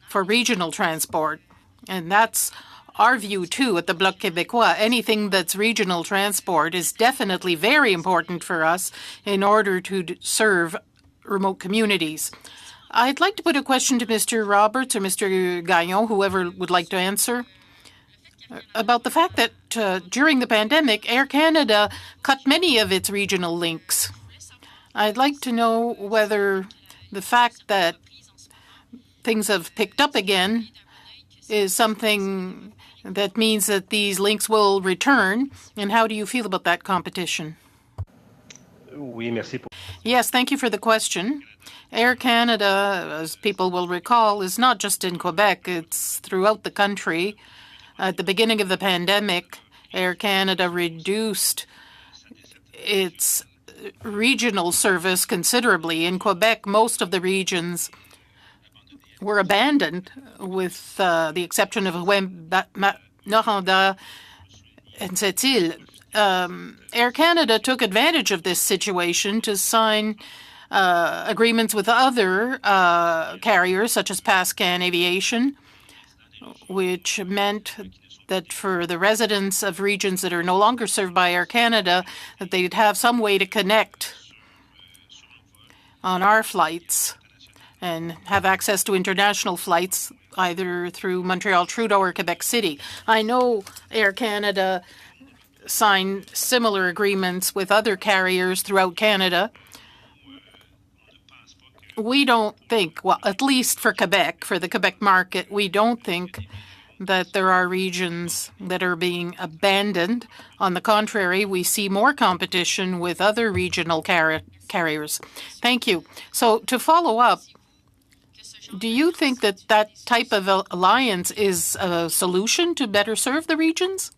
for regional transport. And that's our view, too, at the Bloc Québécois. Anything that's regional transport is definitely very important for us in order to serve remote communities. I'd like to put a question to Mr. Roberts or Mr. Gagnon, whoever would like to answer, about the fact that during the pandemic, Air Canada cut many of its regional links. I'd like to know whether the fact that things have picked up again is something that means that these links will return, and how do you feel about that competition? Oui, merci. Yes, thank you for the question. Air Canada, as people will recall, is not just in Quebec, it's throughout the country. At the beginning of the pandemic, Air Canada reduced its regional service considerably. In Quebec, most of the regions were abandoned, with the exception of Noranda and Sept-Îles. Air Canada took advantage of this situation to sign agreements with other carriers, such as Pascan Aviation, which meant that for the residents of regions that are no longer served by Air Canada, that they'd have some way to connect on our flights and have access to international flights either through Montreal Trudeau or Quebec City. I know Air Canada signed similar agreements with other carriers throughout Canada. We don't think, well, at least for Quebec, for the Quebec market, we don't think that there are regions that are being abandoned. On the contrary, we see more competition with other regional carriers. Thank you. So to follow up, do you think that that type of alliance is a solution to better serve the regions?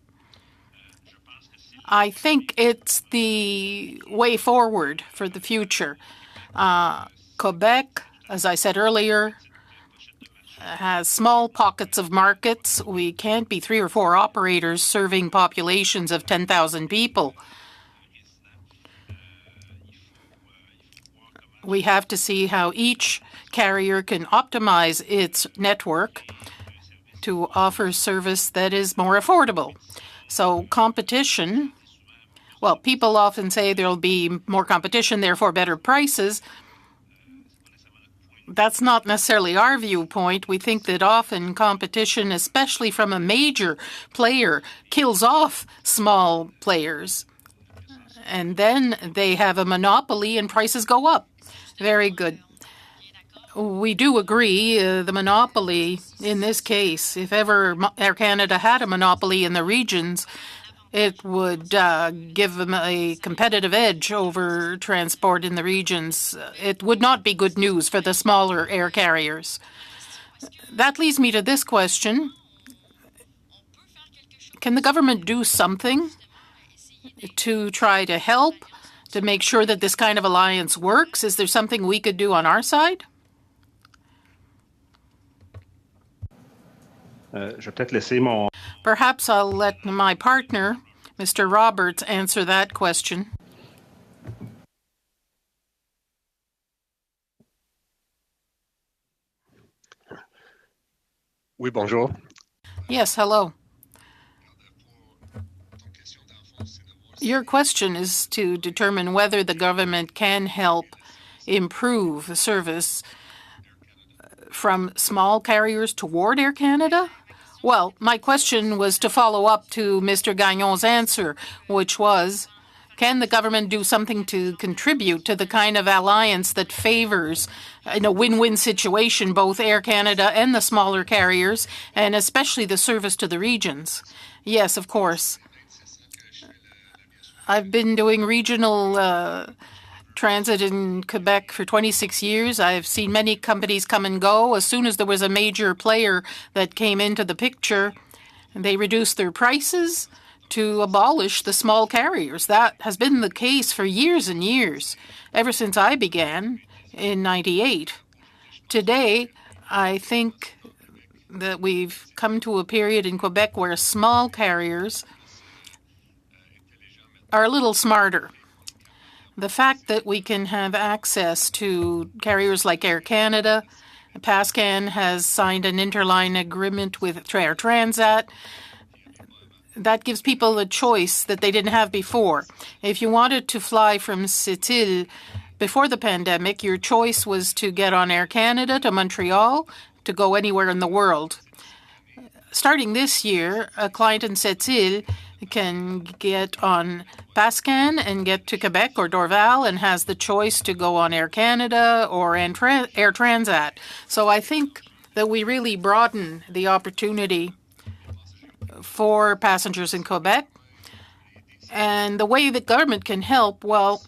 I think it's the way forward for the future. Quebec, as I said earlier, has small pockets of markets. We can't be 3 or 4 operators serving populations of 10,000 people. We have to see how each carrier can optimize its network to offer service that is more affordable. So competition, well, people often say there'll be more competition, therefore better prices. That's not necessarily our viewpoint. We think that often competition, especially from a major player, kills off small players. And then they have a monopoly and prices go up. Very good. We do agree, the monopoly in this case, if ever Air Canada had a monopoly in the regions, it would give them a competitive edge over transport in the regions. It would not be good news for the smaller air carriers. That leads me to this question. Can the government do something to try to help, to make sure that this kind of alliance works? Is there something we could do on our side? Perhaps I'll let my partner, Mr. Roberts, answer that question. Oui, bonjour. Yes, hello. Your question is to determine whether the government can help improve the service from small carriers toward Air Canada? Well, my question was to follow up to Mr. Gagnon's answer, which was, can the government do something to contribute to the kind of alliance that favors, in a win-win situation, both Air Canada and the smaller carriers, and especially the service to the regions? Yes, of course. I've been doing regional transit in Quebec for 26 years. I've seen many companies come and go. As soon as there was a major player that came into the picture, they reduced their prices to abolish the small carriers. That has been the case for years and years, ever since I began in '98. Today, I think that we've come to a period in Quebec where small carriers are a little smarter. The fact that we can have access to carriers like Air Canada, Pascan has signed an interline agreement with Air Transat. That gives people a choice that they didn't have before. If you wanted to fly from Sept-Îles before the pandemic, your choice was to get on Air Canada to Montreal, to go anywhere in the world. Starting this year, a client in Sept-Îles can get on Pascan and get to Quebec or Dorval and has the choice to go on Air Canada or Air Transat. So I think that we really broaden the opportunity for passengers in Quebec. And the way the government can help, well,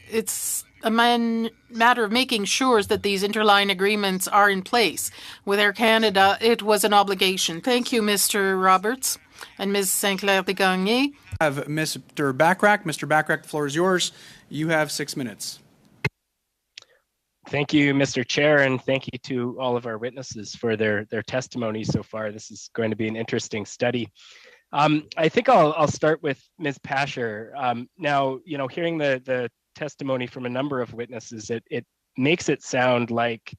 it's a matter of making sure that these interline agreements are in place. With Air Canada, it was an obligation. Thank you, Mr. Roberts and Ms. Sinclair-Desgagnés. I have Mr. Bachrach. Mr. Bachrach, the floor is yours. You have 6 minutes. Thank you, Mr. Chair, and thank you to all of our witnesses for their testimony so far. This is going to be an interesting study. I think I'll start with Ms. Pasher. Now, hearing the testimony from a number of witnesses, it makes it sound like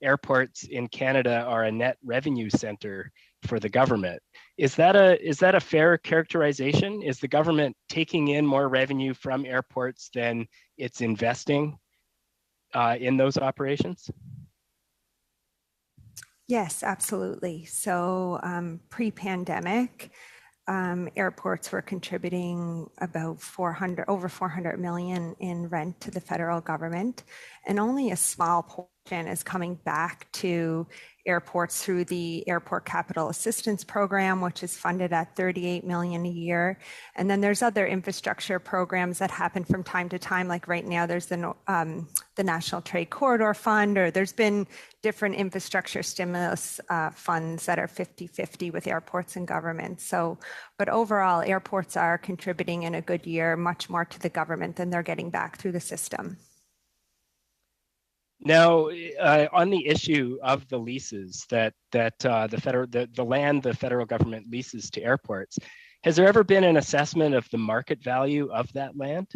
airports in Canada are a net revenue center for the government. Is that a fair characterization? Is the government taking in more revenue from airports than it's investing in those operations? Yes, absolutely. So pre-pandemic, airports were contributing about over 400 million in rent to the federal government, and only a small portion is coming back to airports through the Airport Capital Assistance Program, which is funded at 38 million a year. And then there's other infrastructure programs that happen from time to time. Like right now, there's the National Trade Corridor Fund, or there's been different infrastructure stimulus funds that are 50-50 with airports and government. So, but overall, airports are contributing in a good year much more to the government than they're getting back through the system. Now, on the issue of the leases that the land the federal government leases to airports, has there ever been an assessment of the market value of that land?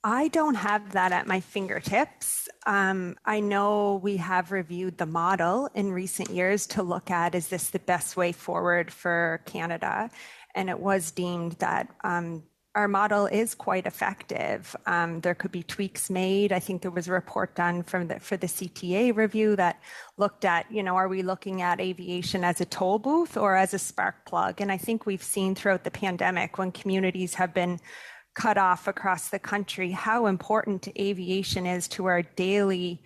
I don't have that at my fingertips. I know we have reviewed the model in recent years to look at, is this the best way forward for Canada? And it was deemed that our model is quite effective. There could be tweaks made. I think there was a report done for the CTA review that looked at, are we looking at aviation as a toll booth or as a spark plug? And I think we've seen throughout the pandemic, when communities have been cut off across the country, how important aviation is to our daily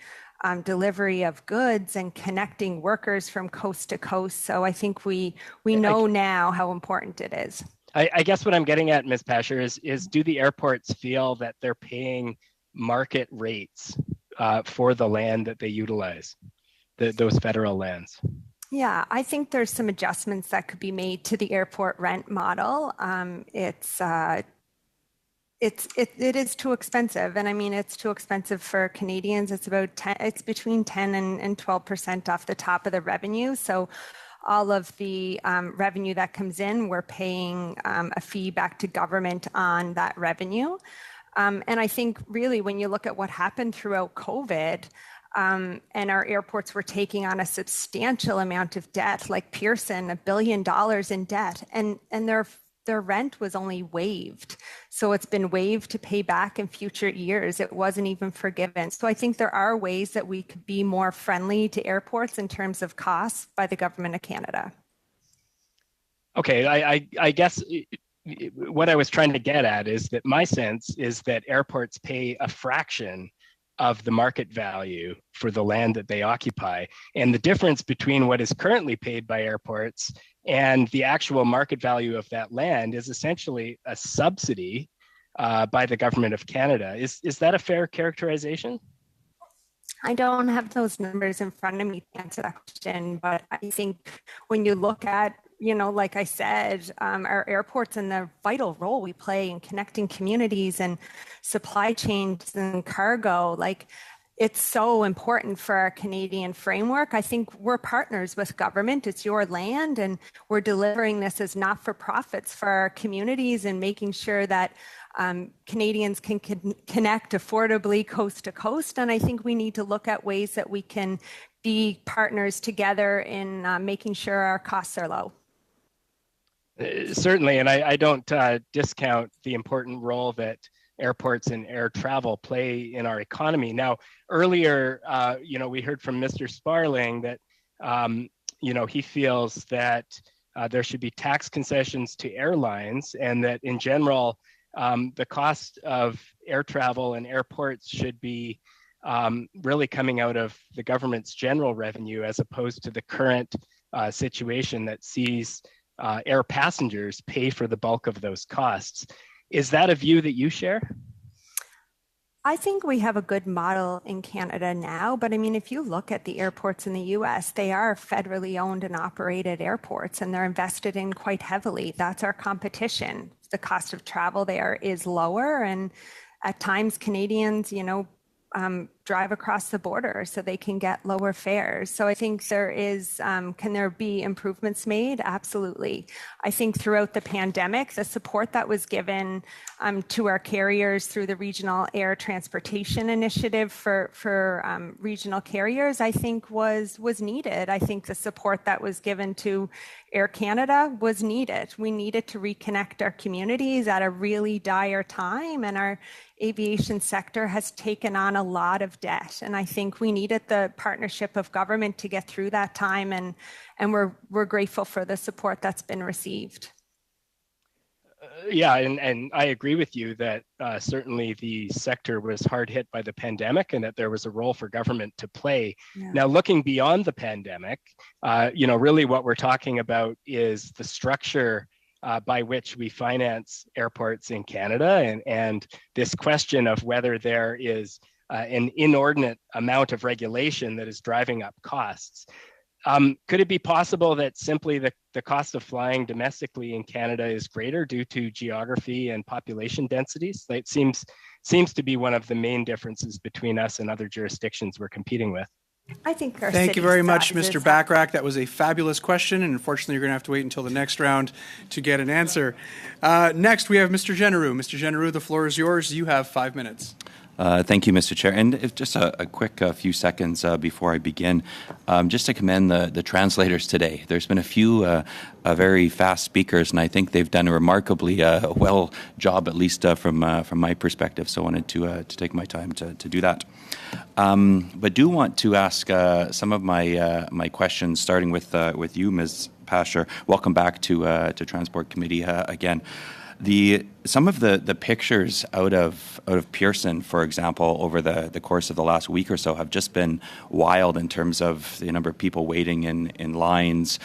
delivery of goods and connecting workers from coast to coast. So I think we know now how important it is. I guess what I'm getting at, Ms. Pasher, is do the airports feel that they're paying market rates for the land that they utilize, those federal lands? Yeah, I think there's some adjustments that could be made to the airport rent model. it is too expensive. And I mean, it's too expensive for Canadians. It's between 10 and 12% off the top of the revenue. So all of the revenue that comes in, we're paying a fee back to government on that revenue. And I think really when you look at what happened throughout COVID, and our airports were taking on a substantial amount of debt, like Pearson, $1 billion in debt, and their rent was only waived. So it's been waived to pay back in future years. It wasn't even forgiven. So I think there are ways that we could be more friendly to airports in terms of costs by the Government of Canada. Okay, I guess what I was trying to get at is that my sense is that airports pay a fraction of the market value for the land that they occupy. And the difference between what is currently paid by airports and the actual market value of that land is essentially a subsidy by the Government of Canada. Is that a fair characterization? I don't have those numbers in front of me to answer that question, but I think when you look at, like I said, our airports and the vital role we play in connecting communities and supply chains and cargo, like it's so important for our Canadian framework. I think we're partners with government. It's your land, and we're delivering this as not-for-profits for our communities and making sure that Canadians can connect affordably coast to coast. And I think we need to look at ways that we can be partners together in making sure our costs are low. Certainly, and I don't discount the important role that airports and air travel play in our economy. Now, earlier, we heard from Mr. Sparling that, he feels that there should be tax concessions to airlines, and that in general, the cost of air travel and airports should be really coming out of the government's general revenue, as opposed to the current situation that sees air passengers pay for the bulk of those costs. Is that a view that you share? I think we have a good model in Canada now, but I mean, if you look at the airports in the US, they are federally owned and operated airports, and they're invested in quite heavily. That's our competition. The cost of travel there is lower, and at times Canadians, drive across the border so they can get lower fares. So I think there is, can there be improvements made? Absolutely. I think throughout the pandemic, the support that was given to our carriers through the Regional Air Transportation Initiative for regional carriers, I think was needed. I think the support that was given to Air Canada was needed. We needed to reconnect our communities at a really dire time, and our aviation sector has taken on a lot of debt. And I think we needed the partnership of government to get through that time, and we're grateful for the support that's been received. Yeah, and I agree with you that certainly the sector was hard hit by the pandemic, and that there was a role for government to play. Yeah. Now, looking beyond the pandemic, really what we're talking about is the structure by which we finance airports in Canada, and this question of whether there is an inordinate amount of regulation that is driving up costs. Could it be possible that simply the cost of flying domestically in Canada is greater due to geography and population densities? It seems to be one of the main differences between us and other jurisdictions we're competing with. I think our Thank you very much, Mr. Bachrach. That was a fabulous question, and unfortunately, you're going to have to wait until the next round to get an answer. Next, we have Mr. Genereux. Mr. Genereux, the floor is yours. You have 5 minutes. Thank you, Mr. Chair. And if just a quick few seconds before I begin, just to commend the translators today. There's been a few very fast speakers, and I think they've done a remarkably well job, at least from my perspective. So I wanted to take my time to do that. But do want to ask some of my questions, starting with you, Ms. Pasher. Welcome back to Transport Committee again. Some of the pictures out of Pearson, for example, over the course of the last week or so have just been wild in terms of the number of people waiting in lines.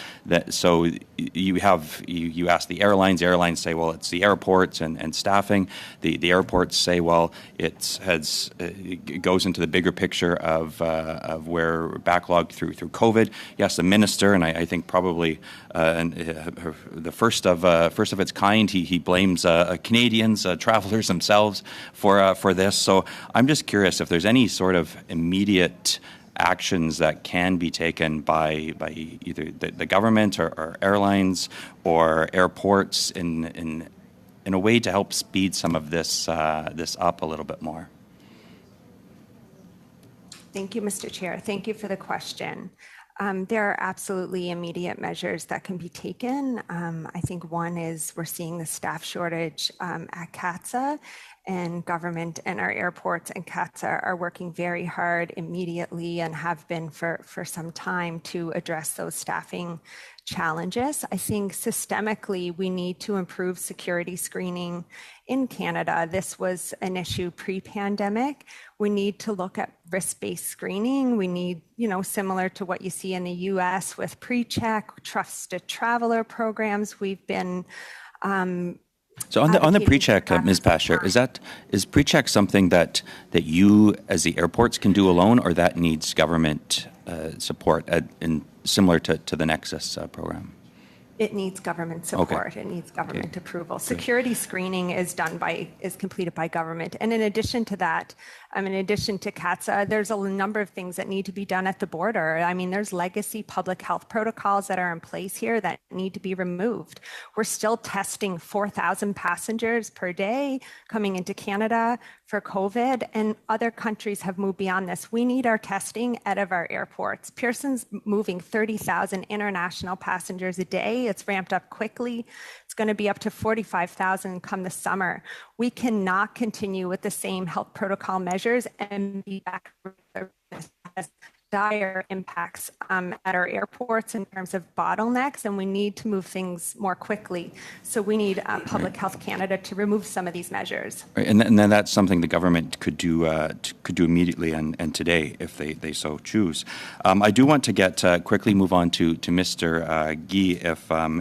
So you ask the airlines say, well, it's the airports and staffing. The airports say, well, it goes into the bigger picture of where backlogged through COVID. Yes, the minister, and I think probably the first of its kind, he blames a Canadians, travelers themselves for this. So I'm just curious if there's any sort of immediate actions that can be taken by either the government or airlines or airports in a way to help speed some of this up a little bit more. Thank you, Mr. Chair. Thank you for the question. There are absolutely immediate measures that can be taken. I think one is we're seeing the staff shortage at CATSA, and government and our airports and CATSA are working very hard immediately and have been for some time to address those staffing challenges. I think systemically we need to improve security screening in Canada. This was an issue pre-pandemic. We need to look at risk-based screening. We need, similar to what you see in the US with PreCheck, trusted traveler programs. We've been so on the PreCheck, Ms. Pasher, is PreCheck something that you as the airports can do alone, or that needs government support similar to the Nexus program? It needs government support. Okay. It needs government approval. Security screening is completed by government. And in addition to that, in addition to CATSA, there's a number of things that need to be done at the border. There's legacy public health protocols that are in place here that need to be removed. We're still testing 4,000 passengers per day coming into Canada for COVID, and other countries have moved beyond this. We need our testing out of our airports. Pearson's moving 30,000 international passengers a day. It's ramped up quickly. It's going to be up to 45,000 come the summer. We cannot continue with the same health protocol measures and be back as dire impacts at our airports in terms of bottlenecks, and we need to move things more quickly. So we need Public Health Canada to remove some of these measures. Right. And then that's something the government could do immediately and today if they so choose. I do want to quickly move on to Mr. Guy,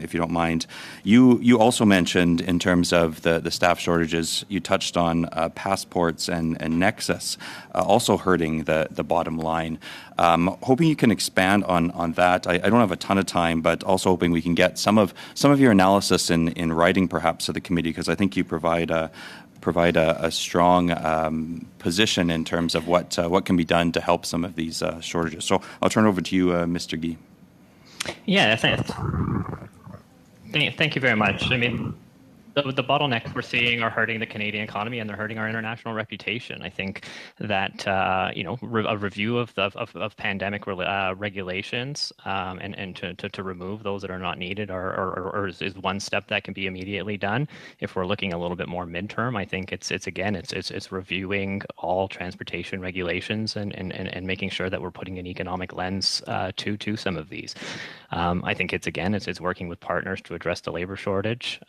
if you don't mind. You also mentioned in terms of the staff shortages, you touched on passports and Nexus also hurting the bottom line. Hoping you can expand on that. I don't have a ton of time, but also hoping we can get some of your analysis in writing, perhaps, to the committee, because I think you provide a strong position in terms of what can be done to help some of these shortages. So I'll turn it over to you, Mr. Guy. Yeah, thank you very much. The bottlenecks we're seeing are hurting the Canadian economy, and they're hurting our international reputation. I think that a review of pandemic regulations and to remove those that are not needed is one step that can be immediately done. If we're looking a little bit more midterm, I think it's reviewing all transportation regulations and making sure that we're putting an economic lens to some of these. I think it's working with partners to address the labor shortage.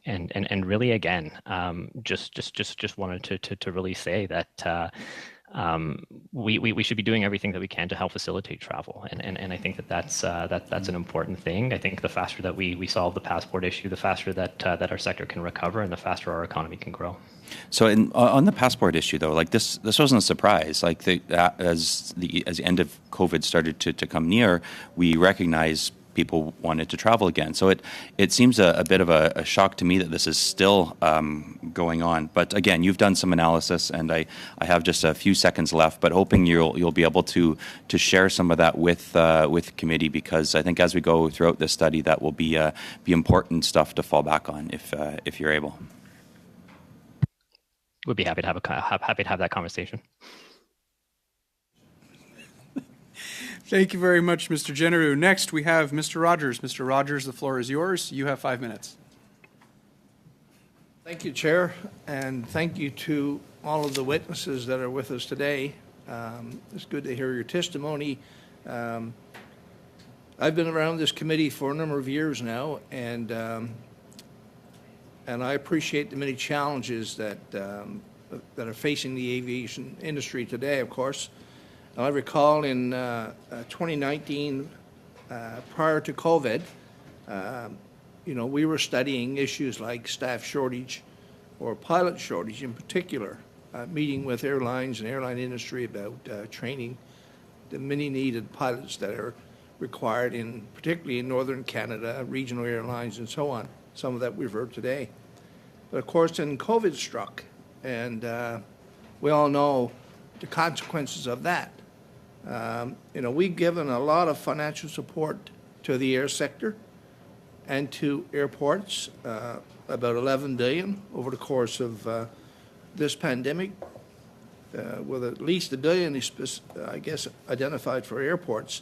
And really, again, just wanted to really say that we should be doing everything that we can to help facilitate travel, and I think that's an important thing. I think the faster that we solve the passport issue, the faster that our sector can recover, and the faster our economy can grow. So, on the passport issue, though, this wasn't a surprise. As the end of COVID started to come near, we recognized people wanted to travel again. So it seems a bit of a shock to me that this is still going on. But again, you've done some analysis, and I have just a few seconds left, but hoping you'll be able to share some of that with committee, because I think as we go throughout this study, that will be important stuff to fall back on if you're able. We'd be happy to have that conversation. Thank you very much, Mr. Genereux. Next, we have Mr. Rogers. Mr. Rogers, the floor is yours. You have 5 minutes. Thank you, Chair, and thank you to all of the witnesses that are with us today. It's good to hear your testimony. I've been around this committee for a number of years now, and I appreciate the many challenges that are facing the aviation industry today, of course. I recall in 2019, prior to COVID, we were studying issues like staff shortage or pilot shortage in particular, meeting with airlines and airline industry about training the many needed pilots that are required particularly in northern Canada, regional airlines and so on. Some of that we've heard today. But of course, then COVID struck, and we all know the consequences of that. We've given a lot of financial support to the air sector and to airports, about $11 billion over the course of this pandemic, with at least $1 billion, I guess, identified for airports.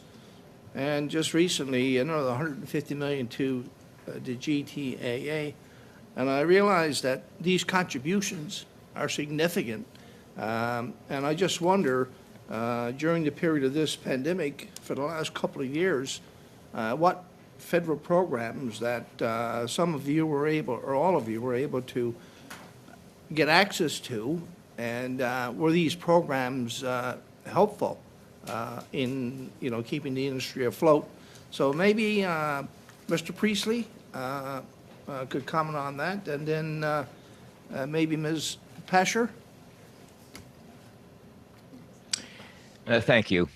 And just recently, another $150 million to the GTAA. And I realize that these contributions are significant. And I just wonder, during the period of this pandemic, for the last couple of years, what federal programs that some of you were able, or all of you were able to get access to, and were these programs helpful in keeping the industry afloat? So maybe Mr. Priestley could comment on that, and then maybe Ms. Pasher. Thank you.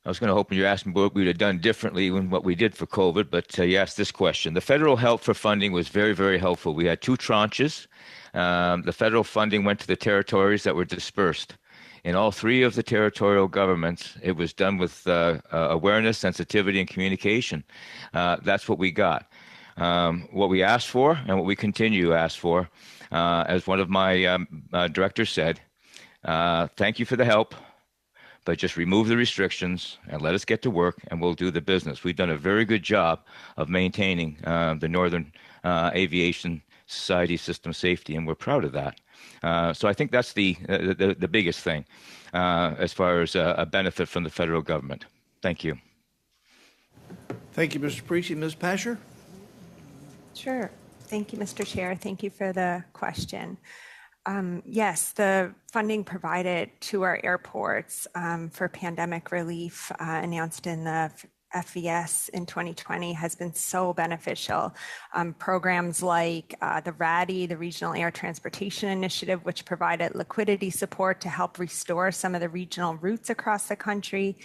I was going to hope you asked me what we would have done differently than what we did for COVID, but you asked this question. The federal help for funding was very, very helpful. We had 2 tranches. The federal funding went to the territories that were dispersed. In all 3 of the territorial governments, it was done with awareness, sensitivity, and communication. That's what we got. What we asked for and what we continue to ask for, as one of my directors said, thank you for the help, but just remove the restrictions and let us get to work, and we'll do the business. We've done a very good job of maintaining the Northern Aviation Society system safety, and we're proud of that. So I think that's the biggest thing as far as a benefit from the federal government. Thank you. Thank you, Mr. Priestley. Ms. Pasher? Sure. Thank you, Mr. Chair. Thank you for the question. Yes, the funding provided to our airports for pandemic relief announced in the FVS in 2020 has been so beneficial. Programs like the RADI, the Regional Air Transportation Initiative, which provided liquidity support to help restore some of the regional routes across the country.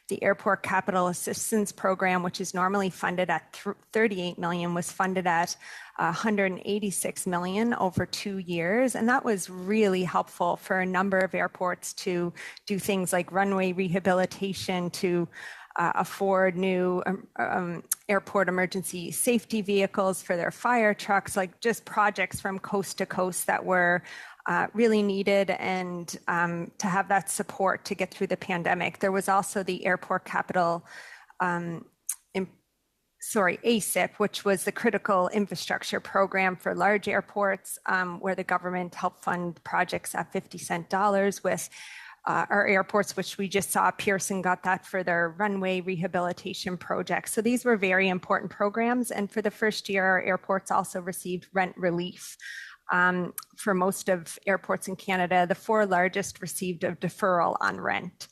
The Airport Capital Assistance Program, which is normally funded at $38 million, was funded at $186 million over 2 years. And that was really helpful for a number of airports to do things like runway rehabilitation, to afford new airport emergency safety vehicles for their fire trucks, like just projects from coast to coast that were really needed, and to have that support to get through the pandemic. There was also the Airport Capital, ACIP, which was the Critical Infrastructure Program for large airports, where the government helped fund projects at 50-cent dollars with our airports, which we just saw Pearson got that for their runway rehabilitation project. So these were very important programs. And for the first year, our airports also received rent relief. For most of airports in Canada, the 4 largest received a deferral on rent.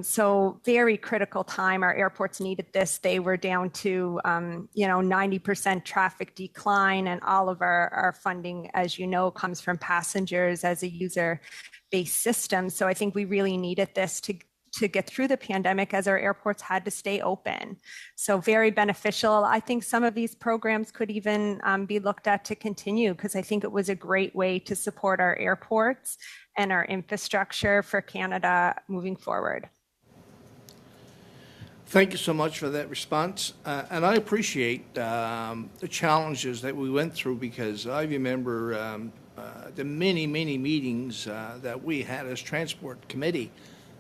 So very critical time. Our airports needed this. They were down to 90% traffic decline, and all of our funding, as you know, comes from passengers as a user-based system. So I think we really needed this to get through the pandemic, as our airports had to stay open. So very beneficial. I think some of these programs could even be looked at to continue, because I think it was a great way to support our airports and our infrastructure for Canada moving forward. Thank you so much for that response. And I appreciate the challenges that we went through, because I remember the many, many meetings that we had as Transport Committee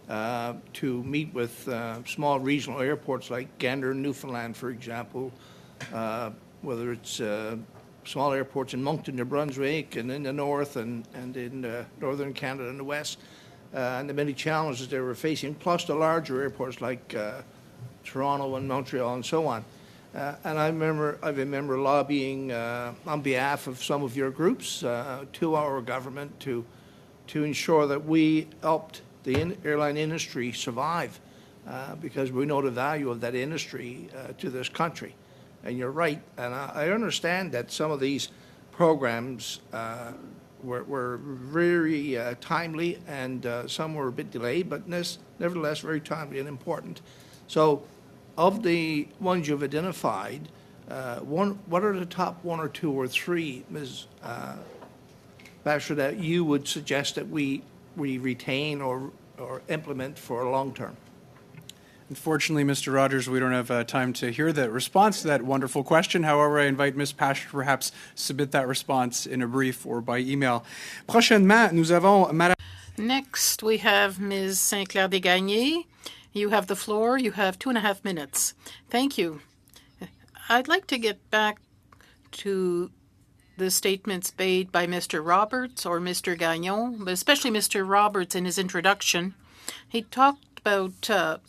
to meet with small regional airports like Gander, Newfoundland, for example, whether it's small airports in Moncton, New Brunswick, and in the north and in northern Canada and the west, and the many challenges they were facing, plus the larger airports like Toronto and Montreal and so on. And I remember lobbying on behalf of some of your groups to our government to ensure that we helped the airline industry survive, because we know the value of that industry to this country. And you're right. And I understand that some of these programs were very timely, and some were a bit delayed, but nevertheless very timely and important. So of the ones you've identified, What are the top one or two or three, Ms. Basher, that you would suggest that we retain or implement for a long term? Unfortunately, Mr. Rogers, we don't have time to hear the response to that wonderful question. However, I invite Ms. Pasher to perhaps submit that response in a brief or by email. Prochainement, nous avons Madame. Next, we have Ms. Saint-Clair Desgagnés. You have the floor. You have 2.5 minutes. Thank you. I'd like to get back to the statements made by Mr. Roberts or Mr. Gagnon, but especially Mr. Roberts in his introduction. He talked about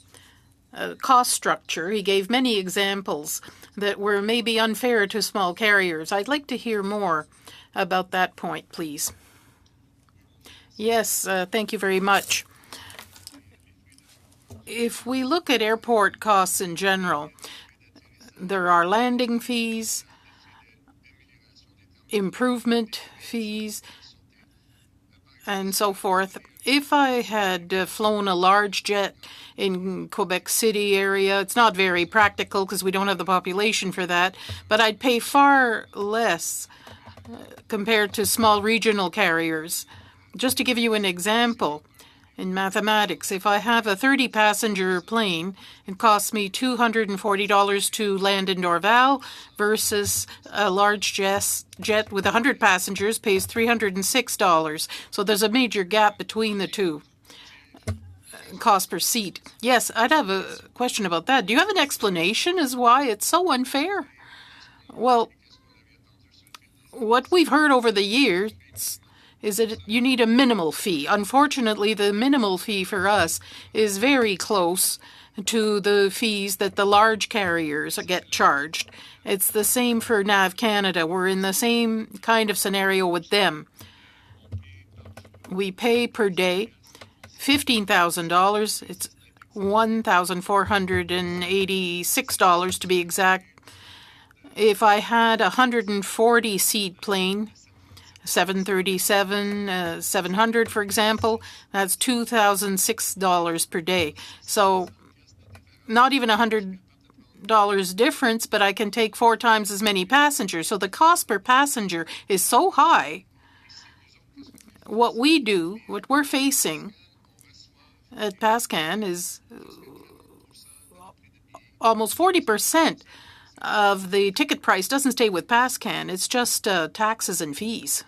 cost structure. He gave many examples that were maybe unfair to small carriers. I'd like to hear more about that point, please. Yes, thank you very much. If we look at airport costs in general, there are landing fees, improvement fees, and so forth. If I had flown a large jet in Quebec City area, it's not very practical because we don't have the population for that, but I'd pay far less compared to small regional carriers. Just to give you an example, in mathematics, if I have a 30-passenger plane, it costs me $240 to land in Dorval versus a large jet with 100 passengers pays $306. So there's a major gap between the two. Cost per seat. Yes, I'd have a question about that. Do you have an explanation as why it's so unfair? Well, what we've heard over the years is that you need a minimal fee. Unfortunately, the minimal fee for us is very close to the fees that the large carriers get charged. It's the same for NAV Canada. We're in the same kind of scenario with them. We pay per day $15,000. It's $1,486 to be exact. If I had a 140-seat plane, 737, 700, for example, that's $2,006 per day. So not even $100 difference, but I can take 4 times as many passengers. So the cost per passenger is so high. What we're facing at Pascan is almost 40% of the ticket price doesn't stay with Pascan. It's just taxes and fees.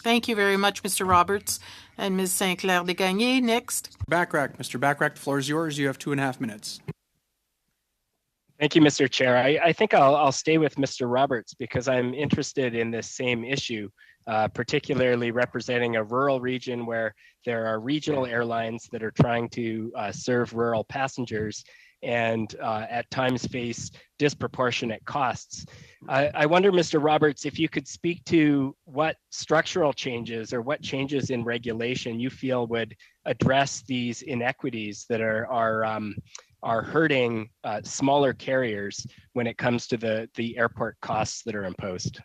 Thank you very much, Mr. Roberts. And Ms. Saint-Clair Desgagnés, next. Bachrach. Mr. Bachrach, the floor is yours. You have 2.5 minutes. Thank you, Mr. Chair. I think I'll stay with Mr. Roberts because I'm interested in this same issue, particularly representing a rural region where there are regional airlines that are trying to serve rural passengers and at times face disproportionate costs. I wonder, Mr. Roberts, if you could speak to what structural changes or what changes in regulation you feel would address these inequities that are hurting smaller carriers when it comes to the airport costs that are imposed.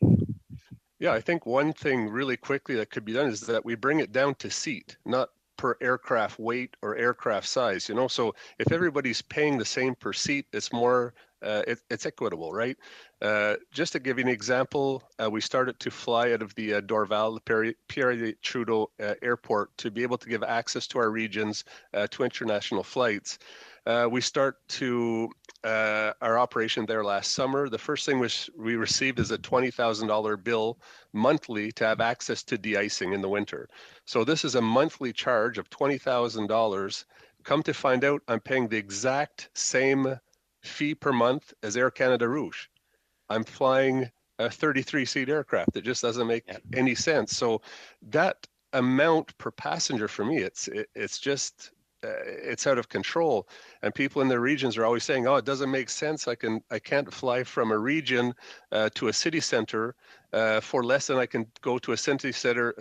Yeah, I think one thing really quickly that could be done is that we bring it down to seat, not per aircraft weight or aircraft size, you know. So if everybody's paying the same per seat, it's more it's equitable, right? Just to give you an example, we started to fly out of the Dorval, Pierre Trudeau Airport to be able to give access to our regions to international flights. We start to our operation there last summer. The first thing we received is a $20,000 bill monthly to have access to de-icing in the winter. So this is a monthly charge of $20,000. Come to find out, I'm paying the exact same fee per month as Air Canada Rouge. I'm flying a 33-seat aircraft. It just doesn't make any sense. So that amount per passenger for me, it's just it's out of control. And people in the regions are always saying, oh, it doesn't make sense. I can't fly from a region to a city center for less than I can go to a city center,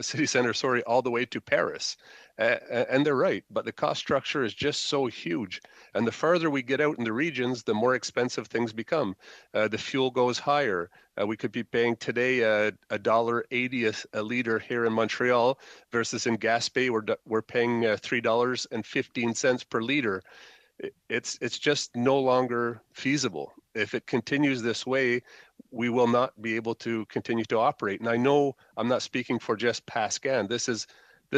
all the way to Paris. And they're right, but the cost structure is just so huge. And the farther we get out in the regions, the more expensive things become. The fuel goes higher. We could be paying today $1.80 a liter here in Montreal versus in Gaspé, we're paying $3.15 per liter. It's just no longer feasible. if it continues this way, we will not be able to continue to operate. And I know I'm not speaking for just Pascan. This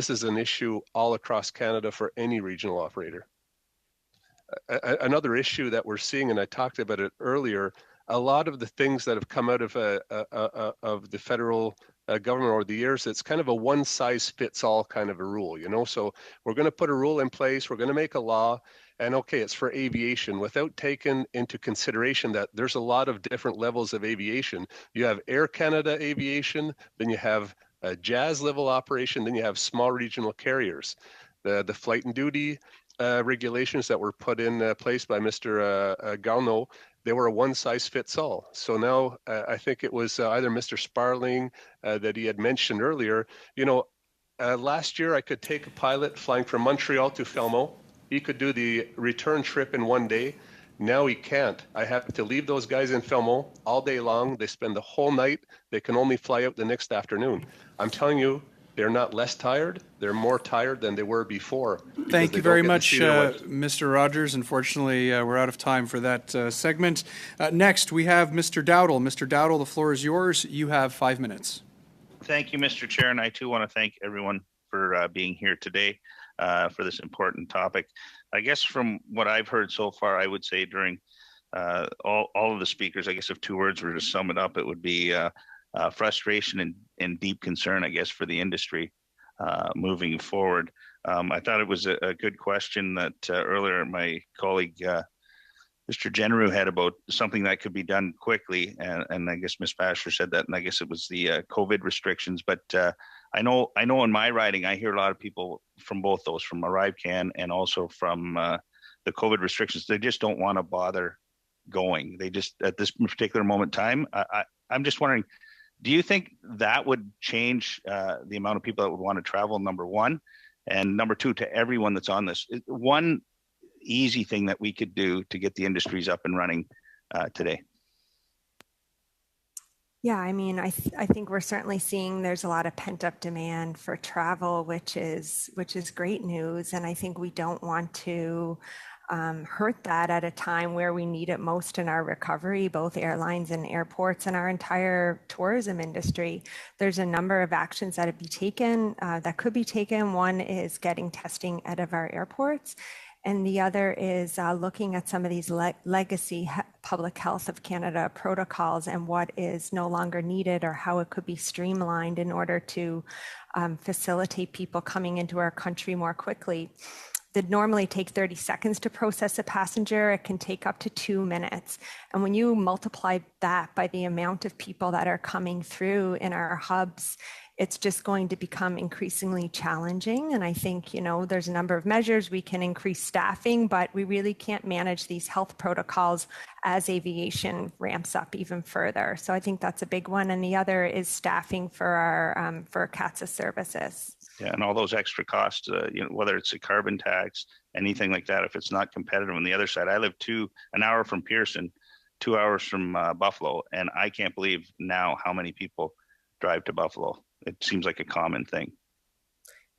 is an issue all across Canada for any regional operator. Another issue that we're seeing, and I talked about it earlier, a lot of the things that have come out of the federal government over the years, it's kind of a one-size-fits-all kind of a rule, you know? So we're going to put a rule in place, we're going to make a law, and okay, it's for aviation, without taking into consideration that there's a lot of different levels of aviation. You have Air Canada aviation, then you have a Jazz level operation, then you have small regional carriers. The flight and duty regulations that were put in place by Mr. Garneau, they were a one-size-fits-all. So now I think it was either Mr. Sparling that he had mentioned earlier, you know, last year I could take a pilot flying from Montreal to Felmont. He could do the return trip in one day. Now he can't. I have to leave those guys in Felmont all day long. They spend the whole night. They can only fly out the next afternoon. I'm telling you, they're not less tired. They're more tired than they were before. Thank you very much, Mr. Rogers. Unfortunately, we're out of time for that segment. Next, we have Mr. Dowdle. Mr. Dowdle, the floor is yours. You have 5 minutes. Thank you, Mr. Chair, and I too want to thank everyone for being here today for this important topic. I guess from what I've heard so far, I would say during all of the speakers, I guess if two words were to sum it up, it would be frustration and deep concern, I guess, for the industry moving forward. I thought it was a good question that earlier my colleague, Mr. Genereux, had about something that could be done quickly. And I guess Ms. Pasher said that, and I guess it was the COVID restrictions. But I know in my riding, I hear a lot of people from both those, from ArriveCAN and also from the COVID restrictions. They just don't want to bother going. They just, at this particular moment in time, I'm just wondering, do you think that would change the amount of people that would want to travel, number one? And number two, to everyone that's on this, one easy thing that we could do to get the industries up and running today? Yeah, I mean, I think we're certainly seeing there's a lot of pent up demand for travel, which is great news. And I think we don't want to hurt that at a time where we need it most in our recovery, both airlines and airports and our entire tourism industry. There's a number of actions that could be taken. One is getting testing out of our airports. And the other is looking at some of these legacy Public Health of Canada protocols and what is no longer needed or how it could be streamlined in order to facilitate people coming into our country more quickly. That normally take 30 seconds to process a passenger, it can take up to 2 minutes. And when you multiply that by the amount of people that are coming through in our hubs, it's just going to become increasingly challenging. And I think, there's a number of measures. We can increase staffing, but we really can't manage these health protocols as aviation ramps up even further. So I think that's a big one. And the other is staffing for our for CATSA services. Yeah, and all those extra costs, whether it's a carbon tax, anything like that, if it's not competitive on the other side. I live an hour from Pearson, 2 hours from Buffalo, and I can't believe now how many people drive to Buffalo. It seems like a common thing.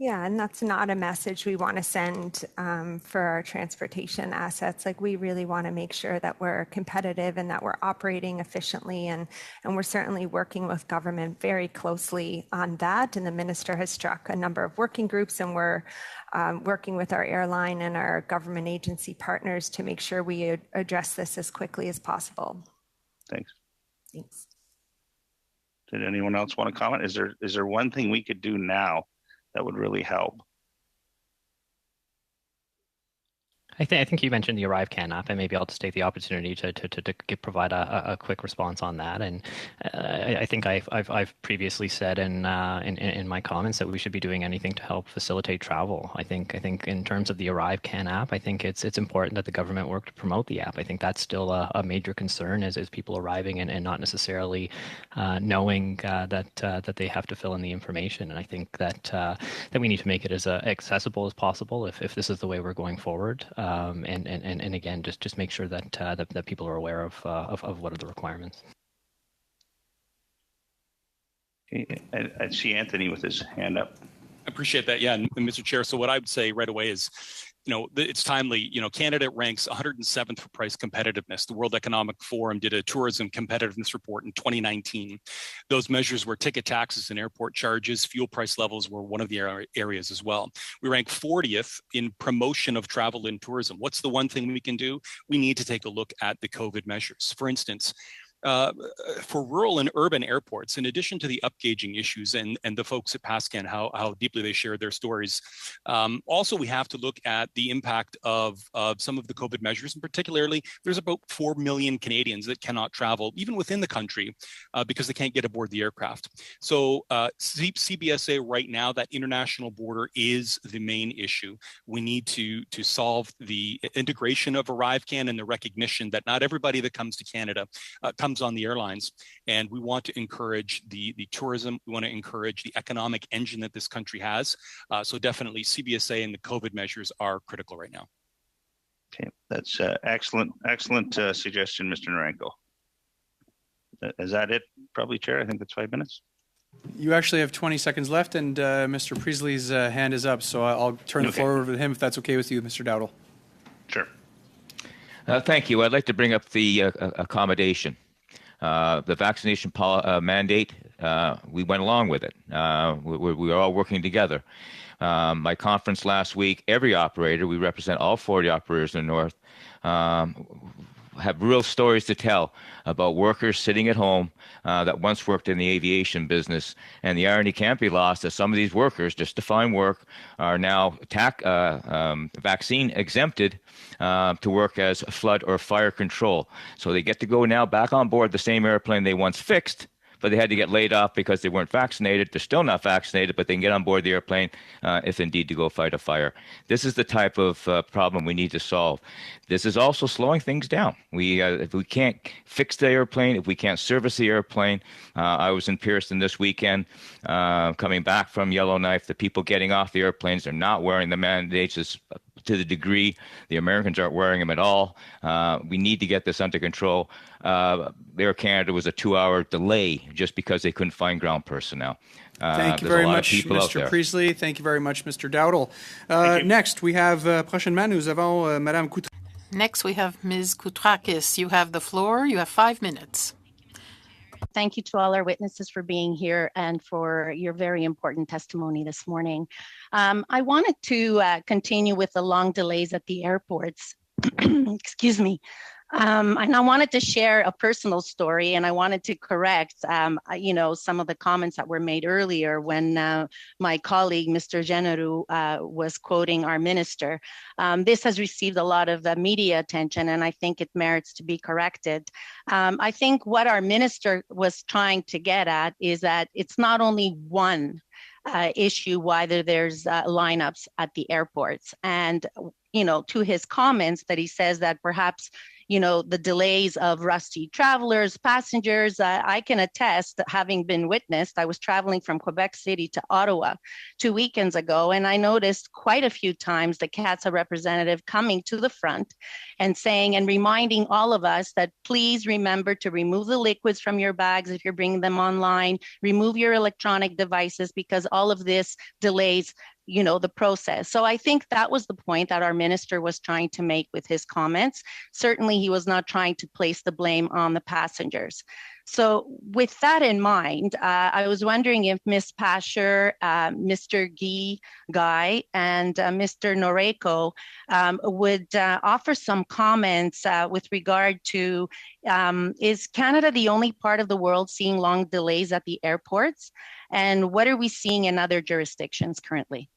Yeah, and that's not a message we want to send for our transportation assets. Like, we really want to make sure that we're competitive and that we're operating efficiently. And we're certainly working with government very closely on that. And the minister has struck a number of working groups, and we're working with our airline and our government agency partners to make sure we address this as quickly as possible. Thanks. Thanks. Did anyone else want to comment? Is there one thing we could do now that would really help? I think you mentioned the ArriveCAN app, and maybe I'll just take the opportunity to provide a quick response on that. And I think I've previously said in my comments that we should be doing anything to help facilitate travel. I think in terms of the ArriveCAN app, I think it's important that the government work to promote the app. I think that's still a major concern is people arriving and not necessarily knowing that they have to fill in the information. And I think that we need to make it as accessible as possible if this is the way we're going forward. And again, just make sure that people are aware of what are the requirements. Okay. I see Anthony with his hand up. I appreciate that. Yeah, and Mr. Chair, so what I would say right away is it's timely. Canada ranks 107th for price competitiveness. The World Economic Forum did a tourism competitiveness report in 2019. Those measures were ticket taxes and airport charges. Fuel price levels were one of the areas as well. We rank 40th in promotion of travel and tourism. What's the one thing we can do? We need to take a look at the COVID measures. For instance, for rural and urban airports, in addition to the upgauging issues and the folks at Pascan, how deeply they share their stories, also we have to look at the impact of some of the COVID measures, and particularly there's about 4 million Canadians that cannot travel, even within the country, because they can't get aboard the aircraft. So CBSA right now, that international border is the main issue. We need to solve the integration of ArriveCan and the recognition that not everybody that comes to Canada comes on the airlines, and we want to encourage the tourism. We want to encourage the economic engine that this country has. So definitely CBSA and the COVID measures are critical right now. Okay, that's excellent suggestion, Mr. Naranko. Is that it? Probably, Chair. I think that's 5 minutes. You actually have 20 seconds left, and Mr. Priestley's hand is up, so I'll turn the floor over to him if that's okay with you, Mr. Dowdall. Sure. Thank you. I'd like to bring up the accommodation. The vaccination mandate, we went along with it. We are all working together. My conference last week, every operator, we represent all 40 operators in the North, have real stories to tell about workers sitting at home that once worked in the aviation business. And the irony can't be lost that some of these workers, just to find work, are now vaccine exempted to work as flood or fire control. So they get to go now back on board the same airplane they once fixed, but they had to get laid off because they weren't vaccinated. They're still not vaccinated, but they can get on board the airplane if indeed to go fight a fire. This is the type of problem we need to solve. This is also slowing things down. If we can't fix the airplane, if we can't service the airplane, I was in Pearson this weekend coming back from Yellowknife. The people getting off the airplanes are not wearing the mandates to the degree the Americans aren't wearing them at all. We need to get this under control. Air Canada was a 2-hour delay just because they couldn't find ground personnel. Thank you very much, Mr. Priestley. Thank you very much, Mr. Dowdall. Next, we have, prochainement, nous avons Madame Koutrakis. Next, we have Ms. Koutrakis. You have the floor. You have 5 minutes. Thank you to all our witnesses for being here and for your very important testimony this morning. I wanted to continue with the long delays at the airports. Excuse me. And I wanted to share a personal story, and I wanted to correct, some of the comments that were made earlier when my colleague, Mr. Genereux, was quoting our minister. This has received a lot of media attention, and I think it merits to be corrected. I think what our minister was trying to get at is that it's not only one issue whether there's lineups at the airports. And, to his comments that he says that perhaps the delays of rusty travelers, passengers, I can attest, having been witnessed. I was traveling from Quebec City to Ottawa 2 weekends ago, and I noticed quite a few times the CATSA representative coming to the front and saying and reminding all of us that please remember to remove the liquids from your bags if you're bringing them online, remove your electronic devices because all of this delays the process. So I think that was the point that our minister was trying to make with his comments. Certainly, he was not trying to place the blame on the passengers. So with that in mind, I was wondering if Ms. Pasher, Mr. Guy, and Mr. Naranko would offer some comments with regard to, is Canada the only part of the world seeing long delays at the airports? And what are we seeing in other jurisdictions currently?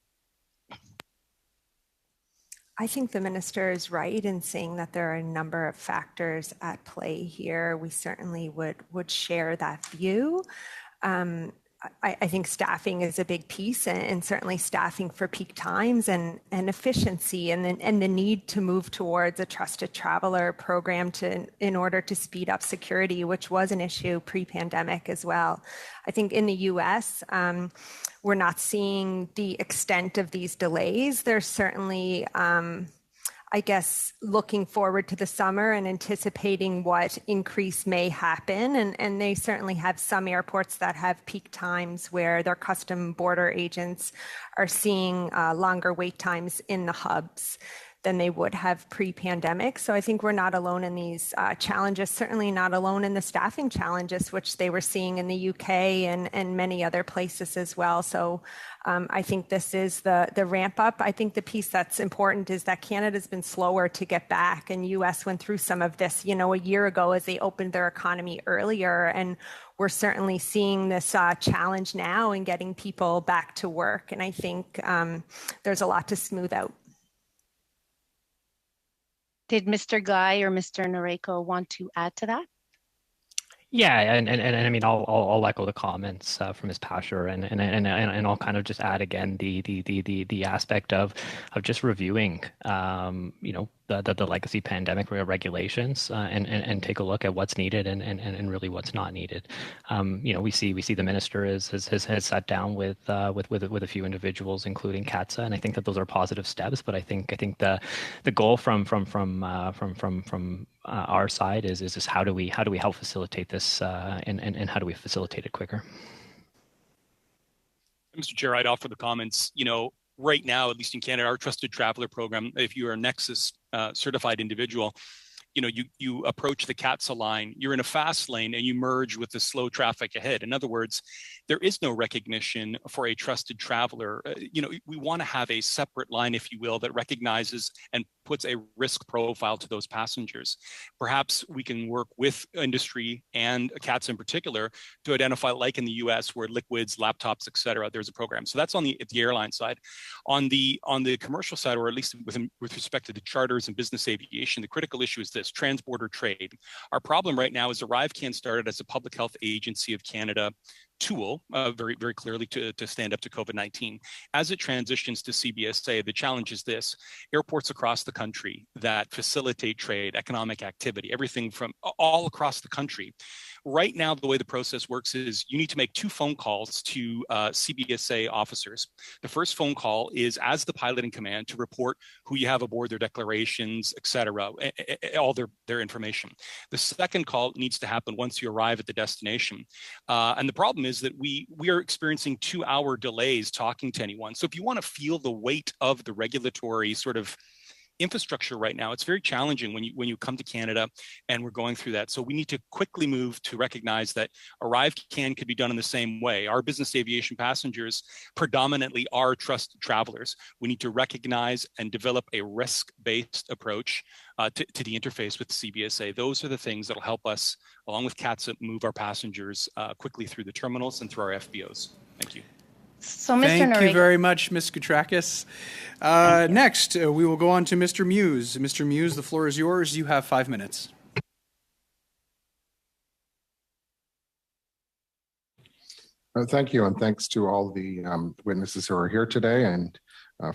I think the minister is right in saying that there are a number of factors at play here. We certainly would share that view. I think staffing is a big piece, and certainly staffing for peak times and efficiency, and the need to move towards a trusted traveler program in order to speed up security, which was an issue pre-pandemic as well. I think in the U.S., we're not seeing the extent of these delays. There's certainly I guess, looking forward to the summer and anticipating what increase may happen. And they certainly have some airports that have peak times where their custom border agents are seeing longer wait times in the hubs than they would have pre-pandemic. So I think we're not alone in these challenges, certainly not alone in the staffing challenges, which they were seeing in the UK and many other places as well. So I think this is the ramp up. I think the piece that's important is that Canada's been slower to get back, and US went through some of this, a year ago as they opened their economy earlier. And we're certainly seeing this challenge now in getting people back to work. And I think there's a lot to smooth out. Did Mr. Guy or Mr. Noreko want to add to that? Yeah, and I mean, I'll echo the comments from Ms. Pasher, and I'll kind of just add again the aspect of just reviewing, the legacy pandemic regulations and take a look at what's needed and really what's not needed. We see the minister has sat down with a few individuals, including CATSA, and I think that those are positive steps. But I think the goal from our side is how do we help facilitate this and how do we facilitate it quicker? Mr. Chair, I'd offer the comments. Right now, at least in Canada, our Trusted Traveler program, if you're a Nexus certified individual, you approach the CATSA line, you're in a fast lane and you merge with the slow traffic ahead. In other words, there is no recognition for a trusted traveler. We want to have a separate line, if you will, that recognizes and puts a risk profile to those passengers. Perhaps we can work with industry and CATSA in particular to identify, like in the US, where liquids, laptops, et cetera, there's a program. So that's on the airline side. On the commercial side, or at least with respect to the charters and business aviation, the critical issue is this: transborder trade. Our problem right now is ArriveCAN started as a Public Health Agency of Canada tool, very, very clearly to stand up to COVID-19. As it transitions to CBSA, the challenge is this: airports across the country that facilitate trade, economic activity, everything from all across the country. Right now, the way the process works is you need to make 2 phone calls to CBSA officers. The first phone call is as the pilot in command to report who you have aboard, their declarations, et cetera, all their information. The second call needs to happen once you arrive at the destination. And the problem is that we are experiencing 2-hour delays talking to anyone. So if you want to feel the weight of the regulatory sort of infrastructure right now, it's very challenging when you come to Canada and we're going through that. So we need to quickly move to recognize that ArriveCAN could be done in the same way. Our business aviation passengers predominantly are trusted travelers. We need to recognize and develop a risk-based approach to the interface with CBSA. Those are the things that'll help us, along with CATSA, move our passengers quickly through the terminals and through our FBOs. Thank you. So, Mr. Thank you Noreko. very much, Ms. Koutrakis. Next, we will go on to Mr. Muse. Mr. Muse, the floor is yours. You have 5 minutes. Thank you, and thanks to all the witnesses who are here today and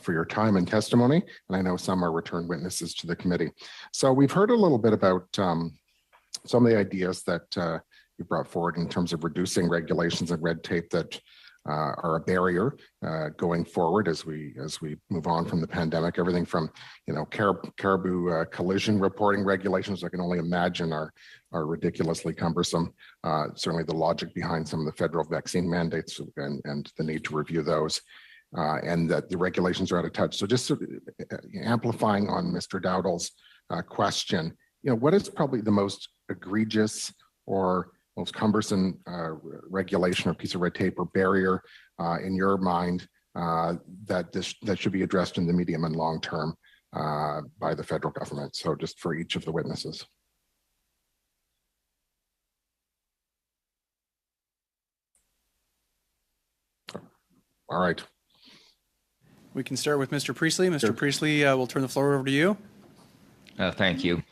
for your time and testimony. And I know some are returned witnesses to the committee. So we've heard a little bit about some of the ideas that you brought forward in terms of reducing regulations and red tape that are a barrier going forward as we move on from the pandemic. Everything from caribou collision reporting regulations, I can only imagine, are ridiculously cumbersome. Certainly the logic behind some of the federal vaccine mandates and the need to review those, and that the regulations are out of touch. So just sort of amplifying on Mr. Dowdall's question, what is probably the most egregious or most cumbersome regulation or piece of red tape or barrier in your mind that should be addressed in the medium and long term by the federal government? So just for each of the witnesses. All right. We can start with Mr. Priestley. Mr. Priestley, we'll turn the floor over to you. Thank you.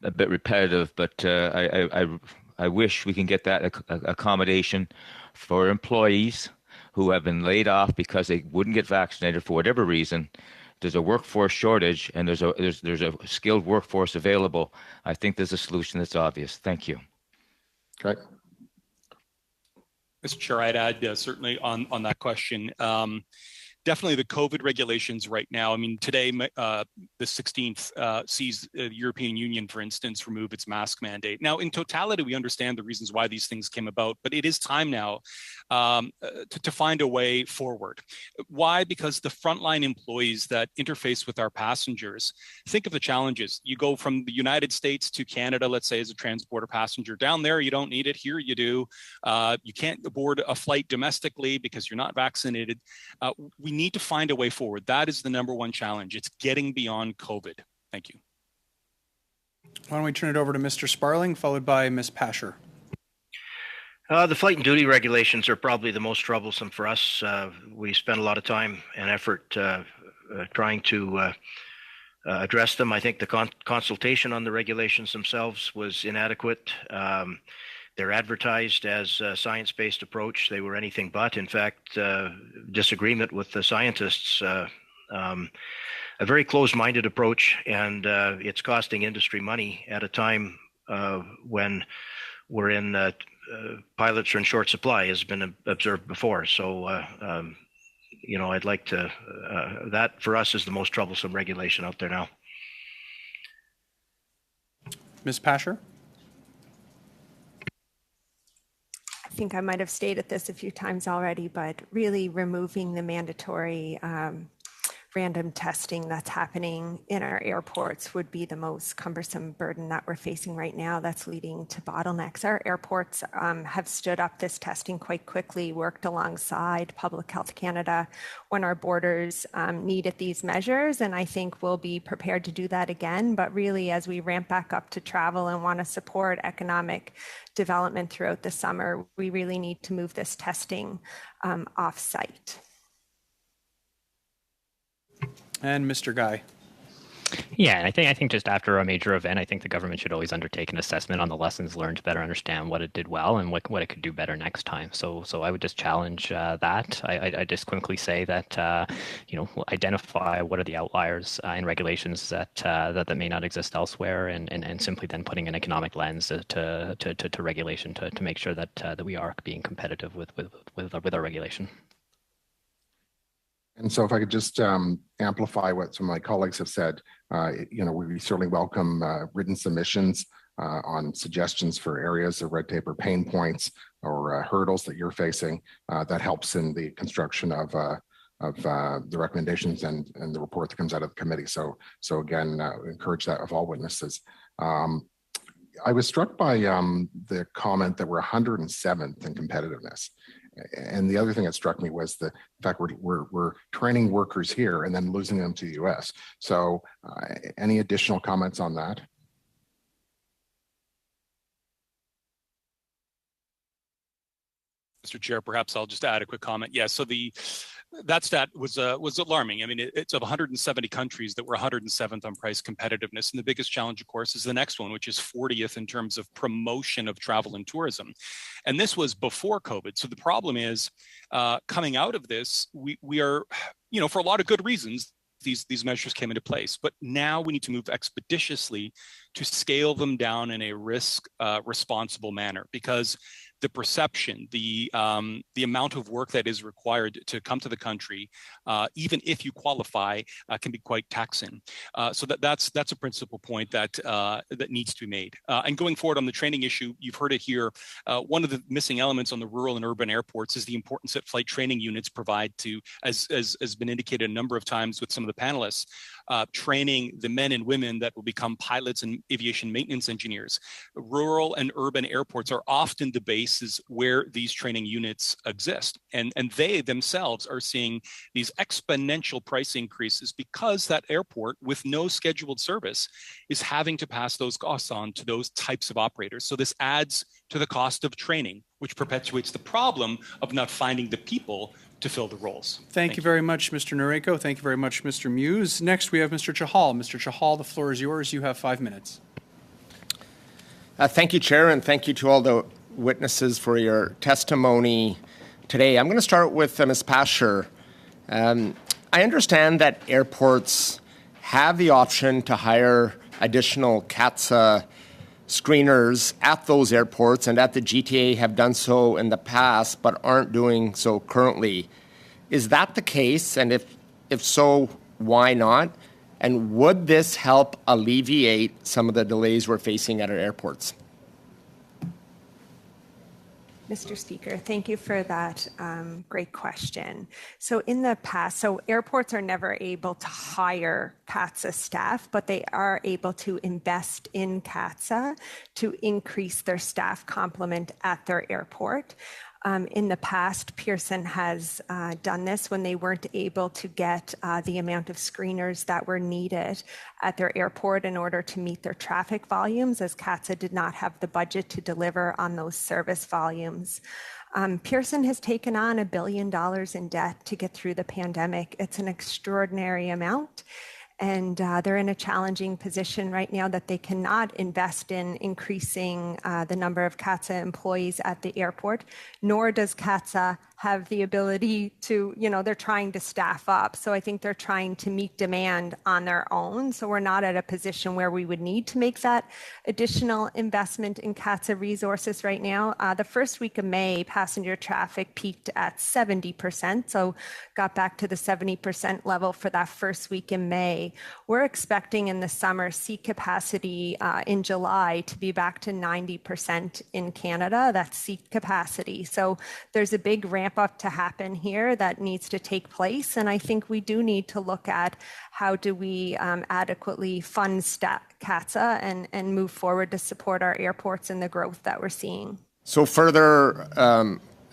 A bit repetitive, but I wish we can get that accommodation for employees who have been laid off because they wouldn't get vaccinated for whatever reason. There's a workforce shortage, and there's a skilled workforce available. I think there's a solution that's obvious. Thank you. Okay. Mr. Chair, I'd add certainly on that question. definitely the COVID regulations right now. I mean, today, the 16th sees the European Union, for instance, remove its mask mandate. Now, in totality, we understand the reasons why these things came about, but it is time now to find a way forward. Why? Because the frontline employees that interface with our passengers, think of the challenges. You go from the United States to Canada, let's say, as a transporter passenger. Down there, you don't need it. Here, you do. You can't board a flight domestically because you're not vaccinated. We need to find a way forward. That is the number one challenge. It's getting beyond COVID. Thank you. Why don't we turn it over to Mr. Sparling, followed by Ms. Pasher. The flight and duty regulations are probably the most troublesome for us. We spend a lot of time and effort trying to address them. I think the consultation on the regulations themselves was inadequate. They're advertised as a science-based approach. They were anything but. In fact, disagreement with the scientists, a very closed-minded approach, and it's costing industry money at a time when we're in pilots are in short supply, has been observed before. So, I'd like to, that for us is the most troublesome regulation out there now. Ms. Pasher? I think I might have stated this a few times already, but really removing the mandatory random testing that's happening in our airports would be the most cumbersome burden that we're facing right now that's leading to bottlenecks. Our airports have stood up this testing quite quickly, worked alongside Public Health Canada when our borders needed these measures, and I think we'll be prepared to do that again. But really, as we ramp back up to travel and want to support economic development throughout the summer, we really need to move this testing off-site. And Mr. Guy. Yeah, and I think just after a major event, I think the government should always undertake an assessment on the lessons learned to better understand what it did well and what it could do better next time. So I would just challenge that. I just quickly say that identify what are the outliers in regulations that may not exist elsewhere, and simply then putting an economic lens to regulation to make sure that we are being competitive with our regulation. And so if I could just amplify what some of my colleagues have said, we certainly welcome written submissions on suggestions for areas of red tape or pain points or hurdles that you're facing. That helps in the construction of the recommendations and the report that comes out of the committee. So again, encourage that of all witnesses. I was struck by the comment that we're 107th in competitiveness. And the other thing that struck me was the fact we're training workers here and then losing them to the U.S. So any additional comments on that? Mr. Chair, perhaps I'll just add a quick comment. Yeah, so that stat was alarming. I mean, it's of 170 countries that were 107th on price competitiveness. And the biggest challenge, of course, is the next one, which is 40th in terms of promotion of travel and tourism. And this was before COVID. So the problem is coming out of this, we are, for a lot of good reasons, these measures came into place. But now we need to move expeditiously to scale them down in a responsible manner, because the perception, the amount of work that is required to come to the country, even if you qualify, can be quite taxing. So that's a principal point that needs to be made. And going forward on the training issue, you've heard it here. One of the missing elements on the rural and urban airports is the importance that flight training units provide to, as has been indicated a number of times with some of the panelists, training the men and women that will become pilots and aviation maintenance engineers. Rural and urban airports are often the bases where these training units exist. And they themselves are seeing these exponential price increases because that airport with no scheduled service is having to pass those costs on to those types of operators. So this adds to the cost of training, which perpetuates the problem of not finding the people to fill the roles. Thank you very much, Mr. Noriko. Thank you very much, Mr. Muse. Next, we have Mr. Chahal. Mr. Chahal, the floor is yours. You have 5 minutes. Thank you, Chair, and thank you to all the witnesses for your testimony today. I'm going to start with Ms. Pasher. I understand that airports have the option to hire additional CATSA screeners at those airports, and that the GTA have done so in the past but aren't doing so currently. Is that the case? And if so, why not? And would this help alleviate some of the delays we're facing at our airports? Mr. Speaker, thank you for that great question. So in the past, airports are never able to hire CATSA staff, but they are able to invest in CATSA to increase their staff complement at their airport. In the past, Pearson has done this when they weren't able to get the amount of screeners that were needed at their airport in order to meet their traffic volumes, as CATSA did not have the budget to deliver on those service volumes. Pearson has taken on $1 billion in debt to get through the pandemic. It's an extraordinary amount. And they're in a challenging position right now that they cannot invest in increasing the number of CATSA employees at the airport, nor does CATSA have the ability to, they're trying to staff up. So I think they're trying to meet demand on their own. So we're not at a position where we would need to make that additional investment in CATSA resources right now. The first week of May, passenger traffic peaked at 70%. So got back to the 70% level for that first week in May. We're expecting in the summer seat capacity in July to be back to 90% in Canada. That's seat capacity. So there's a big ramp up to happen here that needs to take place. And I think we do need to look at how do we adequately fund CATSA and move forward to support our airports and the growth that we're seeing. So further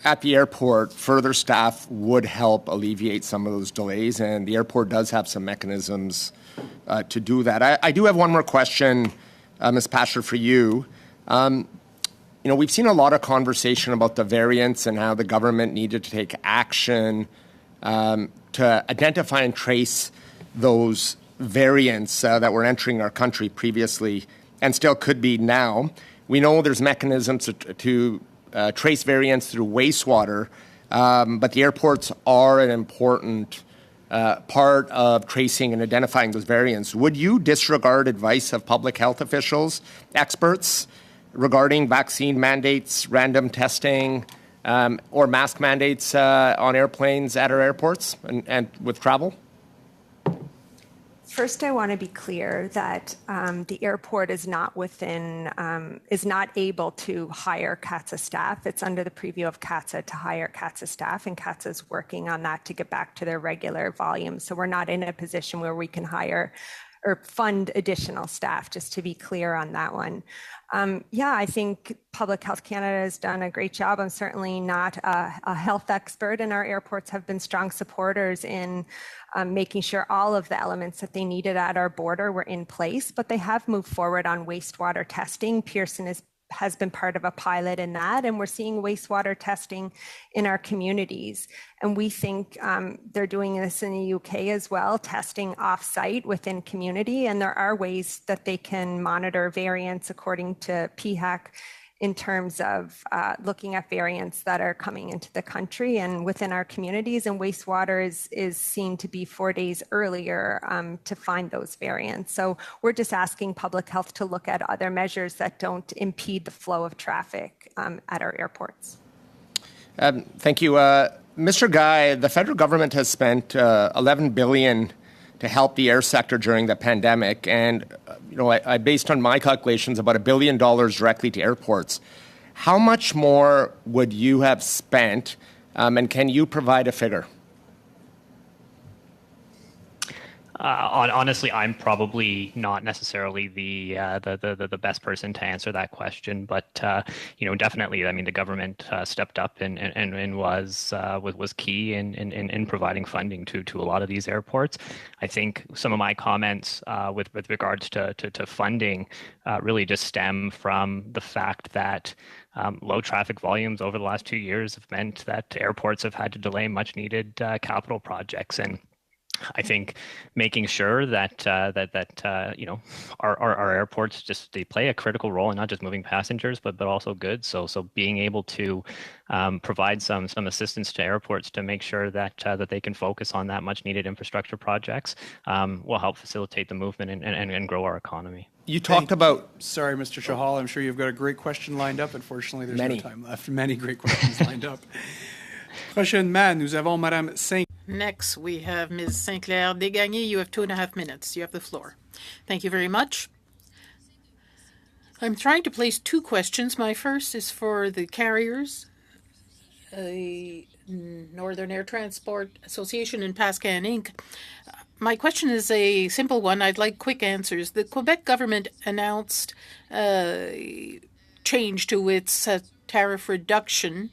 at the airport, further staff would help alleviate some of those delays, and the airport does have some mechanisms to do that. I do have one more question, Ms. Pasher, for you. We've seen a lot of conversation about the variants and how the government needed to take action to identify and trace those variants that were entering our country previously and still could be now. We know there's mechanisms to trace variants through wastewater, but the airports are an important part of tracing and identifying those variants. Would you disregard advice of public health officials, experts, regarding vaccine mandates, random testing, or mask mandates on airplanes at our airports and with travel? First, I want to be clear that the airport is not able to hire CATSA staff. It's under the preview of CATSA to hire CATSA staff, and CATSA is working on that to get back to their regular volume. So we're not in a position where we can hire or fund additional staff, just to be clear on that one. I think Public Health Canada has done a great job. I'm certainly not a health expert, and our airports have been strong supporters in making sure all of the elements that they needed at our border were in place, but they have moved forward on wastewater testing. Pearson has been part of a pilot in that, and we're seeing wastewater testing in our communities. And we think they're doing this in the UK as well, testing off-site within community, and there are ways that they can monitor variants according to PHAC in terms of looking at variants that are coming into the country and within our communities, and wastewater is seen to be 4 days earlier to find those variants. So we're just asking public health to look at other measures that don't impede the flow of traffic at our airports. Thank you. Mr. Guy, the federal government has spent $11 billion to help the air sector during the pandemic. And, I based on my calculations, about $1 billion directly to airports. How much more would you have spent, and can you provide a figure? Honestly, I'm probably not necessarily the best person to answer that question, but definitely, I mean, the government stepped up and was key in providing funding to a lot of these airports. I think some of my comments with regards to funding really just stem from the fact that low traffic volumes over the last 2 years have meant that airports have had to delay much needed capital projects. And I think making sure that our airports they play a critical role in not just moving passengers but also goods. So being able to provide some assistance to airports to make sure that they can focus on that much needed infrastructure projects will help facilitate the movement and grow our economy. You talked about... Sorry, Mr. Chahal, I'm sure you've got a great question lined up. Unfortunately, there's no time left. Many great questions lined up. Prochainement, nous avons Madame Saint. Next, we have Ms. Sinclair Desgagnés. You have 2.5 minutes. You have the floor. Thank you very much. I'm trying to place two questions. My first is for the carriers, Northern Air Transport Association and Pascan Inc. My question is a simple one. I'd like quick answers. The Quebec government announced a change to its tariff reduction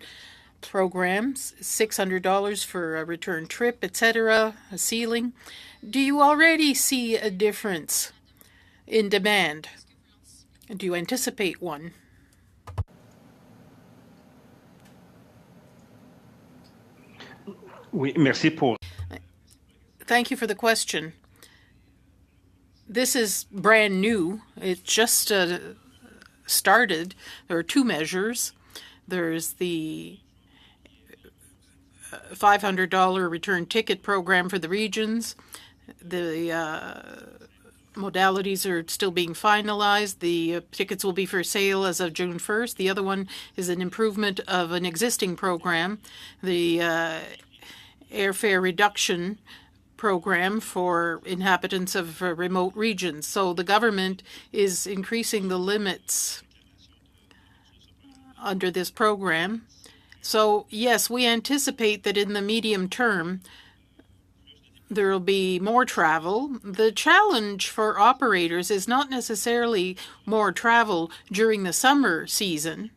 programs, $600 for a return trip, etc., a ceiling. Do you already see a difference in demand? Do you anticipate one? Oui, merci pour. Thank you for the question. This is brand new. It just started. There are two measures. There's the $500 return ticket program for the regions. The modalities are still being finalized. The tickets will be for sale as of June 1st. The other one is an improvement of an existing program, the airfare reduction program for inhabitants of remote regions. So the government is increasing the limits under this program. So yes, we anticipate that in the medium term, there will be more travel. The challenge for operators is not necessarily more travel during the summer season,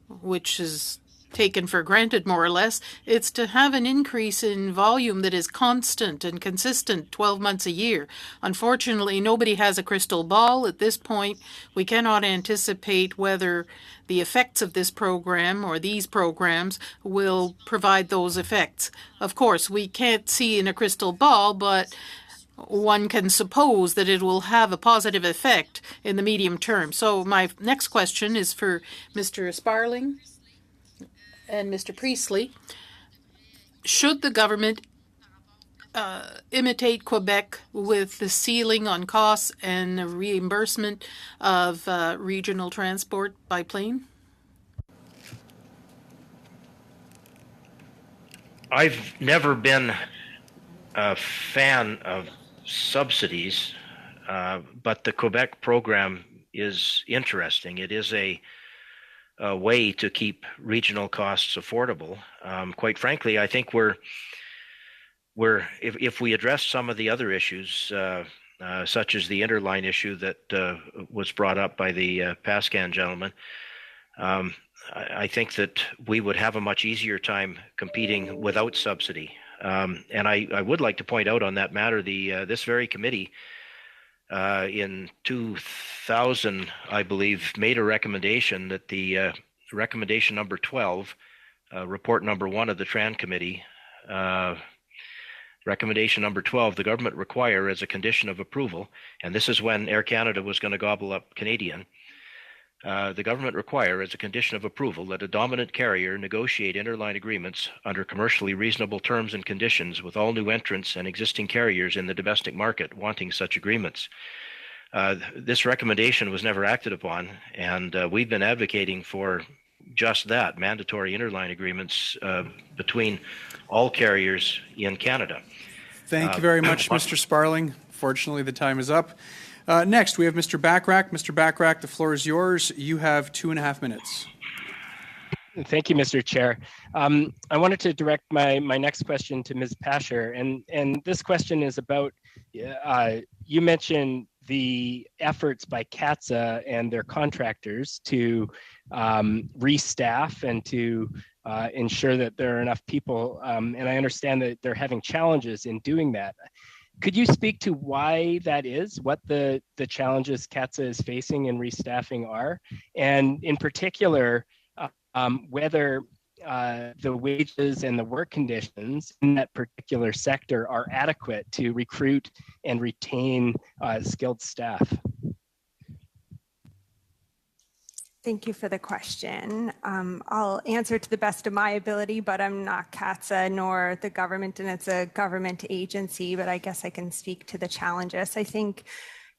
which is taken for granted more or less. It's to have an increase in volume that is constant and consistent 12 months a year. Unfortunately, nobody has a crystal ball at this point. We cannot anticipate whether the effects of this program or these programs will provide those effects. Of course, we can't see in a crystal ball, but one can suppose that it will have a positive effect in the medium term. So my next question is for Mr. Sparling and Mr. Priestley. Should the government imitate Quebec with the ceiling on costs and the reimbursement of regional transport by plane? I've never been a fan of subsidies, but the Quebec program is interesting. It is a way to keep regional costs affordable. Quite frankly, I think if we address some of the other issues, such as the interline issue that was brought up by the Pascan gentleman, I think that we would have a much easier time competing without subsidy. And I would like to point out on that matter, this very committee in 2000, I believe, made a recommendation that the recommendation number 12, report number 1 of the Tran Committee, recommendation number 12, the government require as a condition of approval, and this is when Air Canada was going to gobble up Canadian, the government require as a condition of approval that a dominant carrier negotiate interline agreements under commercially reasonable terms and conditions with all new entrants and existing carriers in the domestic market wanting such agreements. This recommendation was never acted upon, and we've been advocating for just that, mandatory interline agreements between all carriers in Canada. Thank you very much, Mr. Sparling. Fortunately, the time is up. Next, we have Mr. Bachrach. Mr. Bachrach, the floor is yours. You have 2.5 minutes. Thank you, Mr. Chair. I wanted to direct my next question to Ms. Pasher, and this question is about, you mentioned the efforts by CATSA and their contractors to restaff and to ensure that there are enough people, and I understand that they're having challenges in doing that. Could you speak to why that is, what the challenges CATSA is facing in restaffing are, and in particular, whether the wages and the work conditions in that particular sector are adequate to recruit and retain skilled staff? Thank you for the question. I'll answer to the best of my ability, but I'm not CATSA nor the government, and it's a government agency, but I guess I can speak to the challenges. I think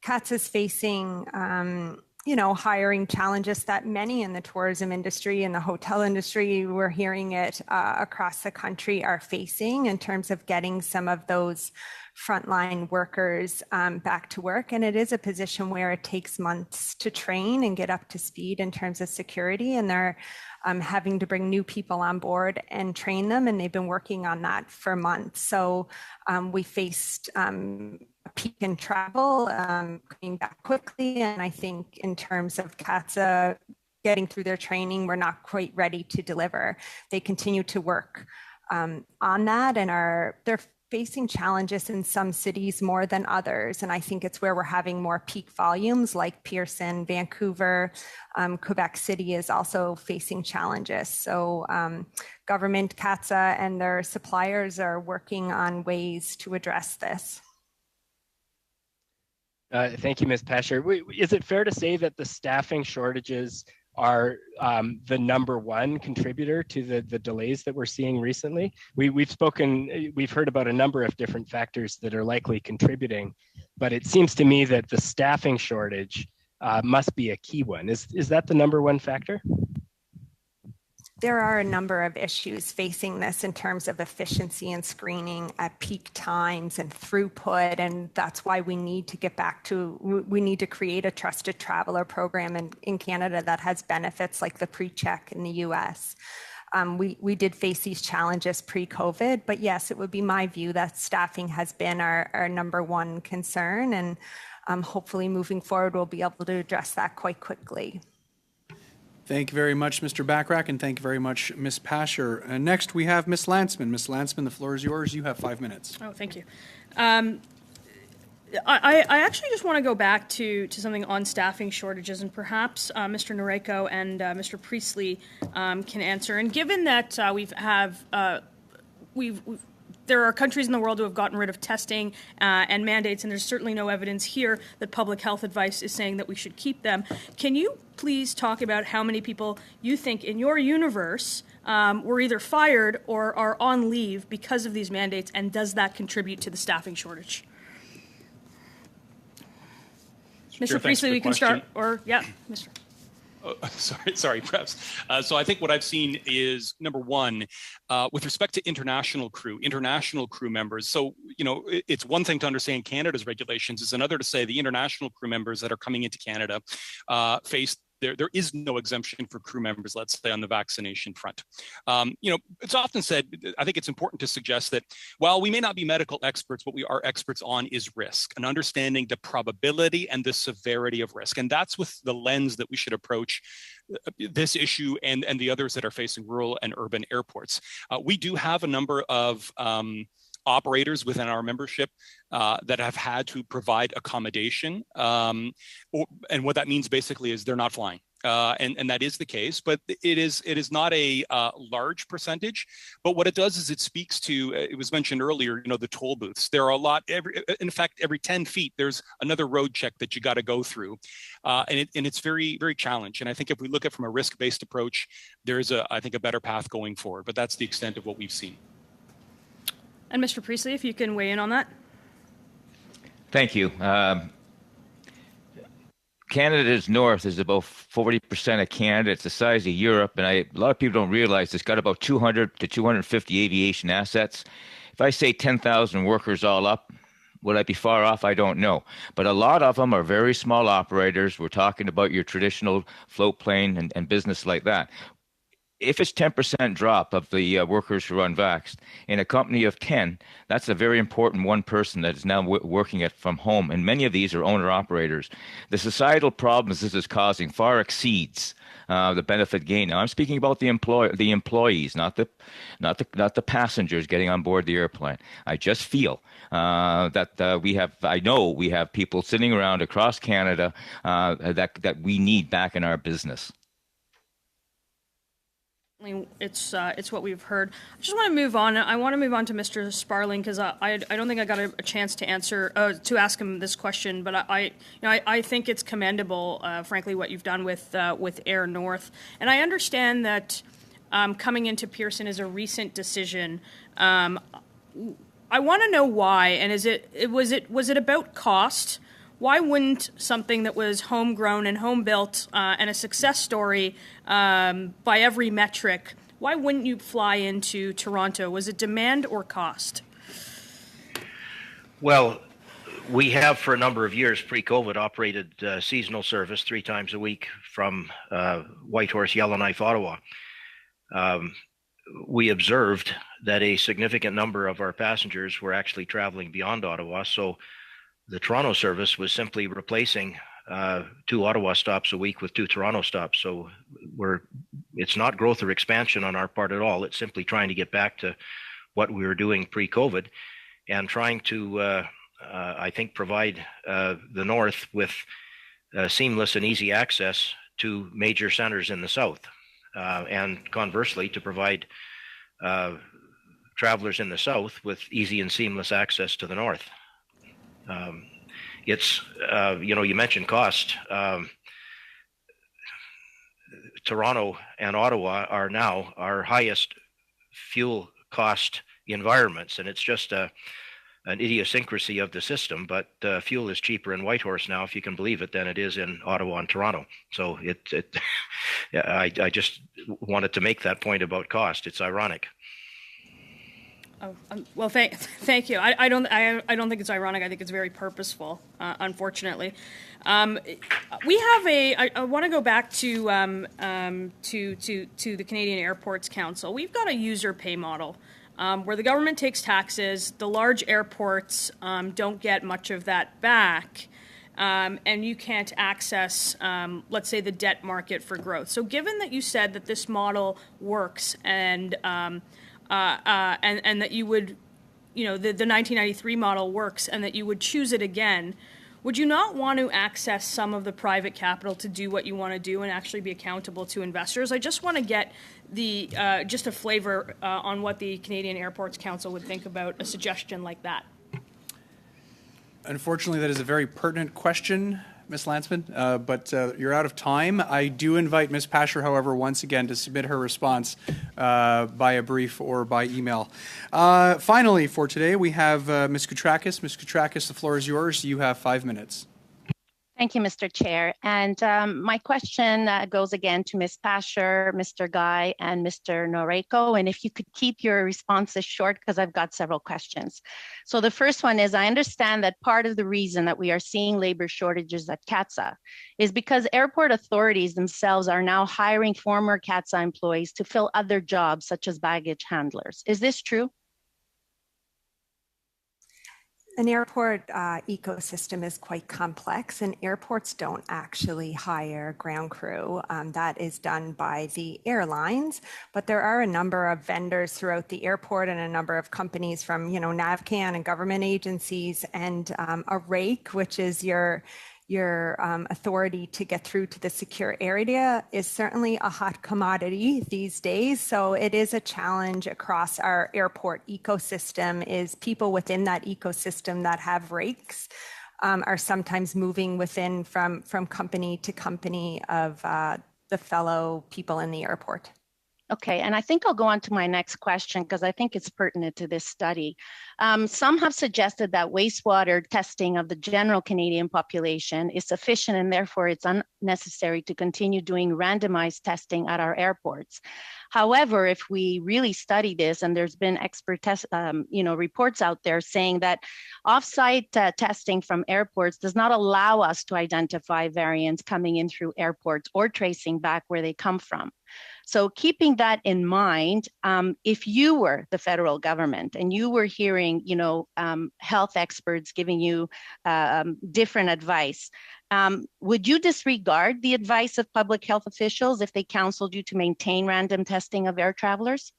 CATSA is facing hiring challenges that many in the tourism industry and the hotel industry, we're hearing it across the country, are facing in terms of getting some of those frontline workers back to work. And it is a position where it takes months to train and get up to speed in terms of security. And they're having to bring new people on board and train them. And they've been working on that for months. So we faced a peak in travel coming back quickly. And I think in terms of CATSA getting through their training, we're not quite ready to deliver. They continue to work on that, and they're facing challenges in some cities more than others. And I think it's where we're having more peak volumes, like Pearson, Vancouver, Quebec City is also facing challenges. So government, CATSA, and their suppliers are working on ways to address this. Thank you, Ms. Pasher. Is it fair to say that the staffing shortages are the number one contributor to the delays that we're seeing recently? We've heard about a number of different factors that are likely contributing, but it seems to me that the staffing shortage must be a key one. Is that the number one factor? There are a number of issues facing this in terms of efficiency and screening at peak times and throughput. And that's why we need to create a trusted traveler program in Canada that has benefits like the PreCheck in the US. We did face these challenges pre-COVID, but yes, it would be my view that staffing has been our number one concern. And hopefully moving forward, we'll be able to address that quite quickly. Thank you very much, Mr. Bachrach, and thank you very much, Ms. Pasher. Next, we have Ms. Landsman. Ms. Landsman, the floor is yours. You have 5 minutes. Oh, thank you. I actually just want to go back to something on staffing shortages, and perhaps Mr. Noreko and Mr. Priestley can answer. And given that there are countries in the world who have gotten rid of testing and mandates, and there's certainly no evidence here that public health advice is saying that we should keep them. Can you please talk about how many people you think in your universe were either fired or are on leave because of these mandates, and does that contribute to the staffing shortage? Mr. Priestley, we can start, or Mr. Sorry, perhaps. So I think what I've seen is, number one, with respect to international crew members. So, it's one thing to understand Canada's regulations. It's another to say the international crew members that are coming into Canada face there is no exemption for crew members, let's say, on the vaccination front. It's often said, I think it's important to suggest that while we may not be medical experts, what we are experts on is risk and understanding the probability and the severity of risk. And that's with the lens that we should approach this issue and the others that are facing rural and urban airports. We do have a number of operators within our membership that have had to provide accommodation. And what that means basically is they're not flying. And that is the case, but it is not a large percentage. But what it does is it speaks to, it was mentioned earlier, the toll booths. There are a lot, in fact, every 10 feet, there's another road check that you got to go through. And it's very, very challenging. And I think if we look at it from a risk-based approach, there is I think a better path going forward, but that's the extent of what we've seen. And Mr. Priestley, if you can weigh in on that. Thank you. Canada's north is about 40% of Canada. It's the size of Europe, and a lot of people don't realize it's got about 200 to 250 aviation assets. If I say 10,000 workers all up, would I be far off? I don't know. But a lot of them are very small operators. We're talking about your traditional float plane and business like that. If it's 10% drop of the workers who are unvaxxed in a company of 10, that's a very important one person that is now working from home. And many of these are owner operators. The societal problems this is causing far exceeds the benefit gain. Now, I'm speaking about the employees, not the passengers getting on board the airplane. I just feel that I know we have people sitting around across Canada that we need back in our business. It's what we've heard. I just want to move on. I want to move on to Mr. Sparling because I don't think I got a chance to ask him this question. But I think it's commendable, frankly, what you've done with Air North. And I understand that coming into Pearson is a recent decision. I want to know why. And was it about cost? why wouldn't something that was homegrown and home built and a success story by every metric, why wouldn't you fly into Toronto? Was it demand or cost? Well, we have for a number of years pre-COVID operated seasonal service 3 times a week from Whitehorse, Yellowknife, Ottawa. We observed that a significant number of our passengers were actually traveling beyond Ottawa. So the Toronto service was simply replacing 2 Ottawa stops a week with 2 Toronto stops. So it's not growth or expansion on our part at all. It's simply trying to get back to what we were doing pre-COVID and trying to, I think, provide the North with seamless and easy access to major centers in the South. And conversely, to provide travelers in the South with easy and seamless access to the North. You mentioned cost. Toronto and Ottawa are now our highest fuel cost environments, and it's just an idiosyncrasy of the system, but fuel is cheaper in Whitehorse now, if you can believe it, than it is in Ottawa and Toronto. So I just wanted to make that point about cost. It's ironic. Oh, well, thank you. I don't think it's ironic. I think it's very purposeful. Unfortunately, we have I want to go back to the Canadian Airports Council. We've got a user pay model. Where the government takes taxes, the large airports don't get much of that back, and you can't access, let's say, the debt market for growth. So given that you said that this model works and that you would, the 1993 model works and that you would choose it again, would you not want to access some of the private capital to do what you want to do and actually be accountable to investors? I just want to get just a flavor on what the Canadian Airports Council would think about a suggestion like that. Unfortunately, that is a very pertinent question, Ms. Landsman, but you're out of time. I do invite Ms. Pasher, however, once again to submit her response by a brief or by email. Finally, for today, we have Ms. Koutrakis. Ms. Koutrakis, the floor is yours. You have 5 minutes. Thank you, Mr. Chair. And my question goes again to Ms. Pasher, Mr. Guy, and Mr. Noreko. And if you could keep your responses short, because I've got several questions. So the first one is, I understand that part of the reason that we are seeing labor shortages at CATSA is because airport authorities themselves are now hiring former CATSA employees to fill other jobs, such as baggage handlers. Is this true? An airport ecosystem is quite complex, and airports don't actually hire ground crew. That is done by the airlines, but there are a number of vendors throughout the airport and a number of companies from, NAVCAN and government agencies and a rake, which is your authority to get through to the secure area, is certainly a hot commodity these days. So it is a challenge across our airport ecosystem, is people within that ecosystem that have rakes are sometimes moving within from company to company of the fellow people in the airport. Okay, and I think I'll go on to my next question because I think it's pertinent to this study. Some have suggested that wastewater testing of the general Canadian population is sufficient and therefore it's unnecessary to continue doing randomized testing at our airports. However, if we really study this, and there's been expert reports out there saying that off-site testing from airports does not allow us to identify variants coming in through airports or tracing back where they come from. So keeping that in mind, if you were the federal government and you were hearing, health experts giving you different advice, would you disregard the advice of public health officials if they counseled you to maintain random testing of air travelers?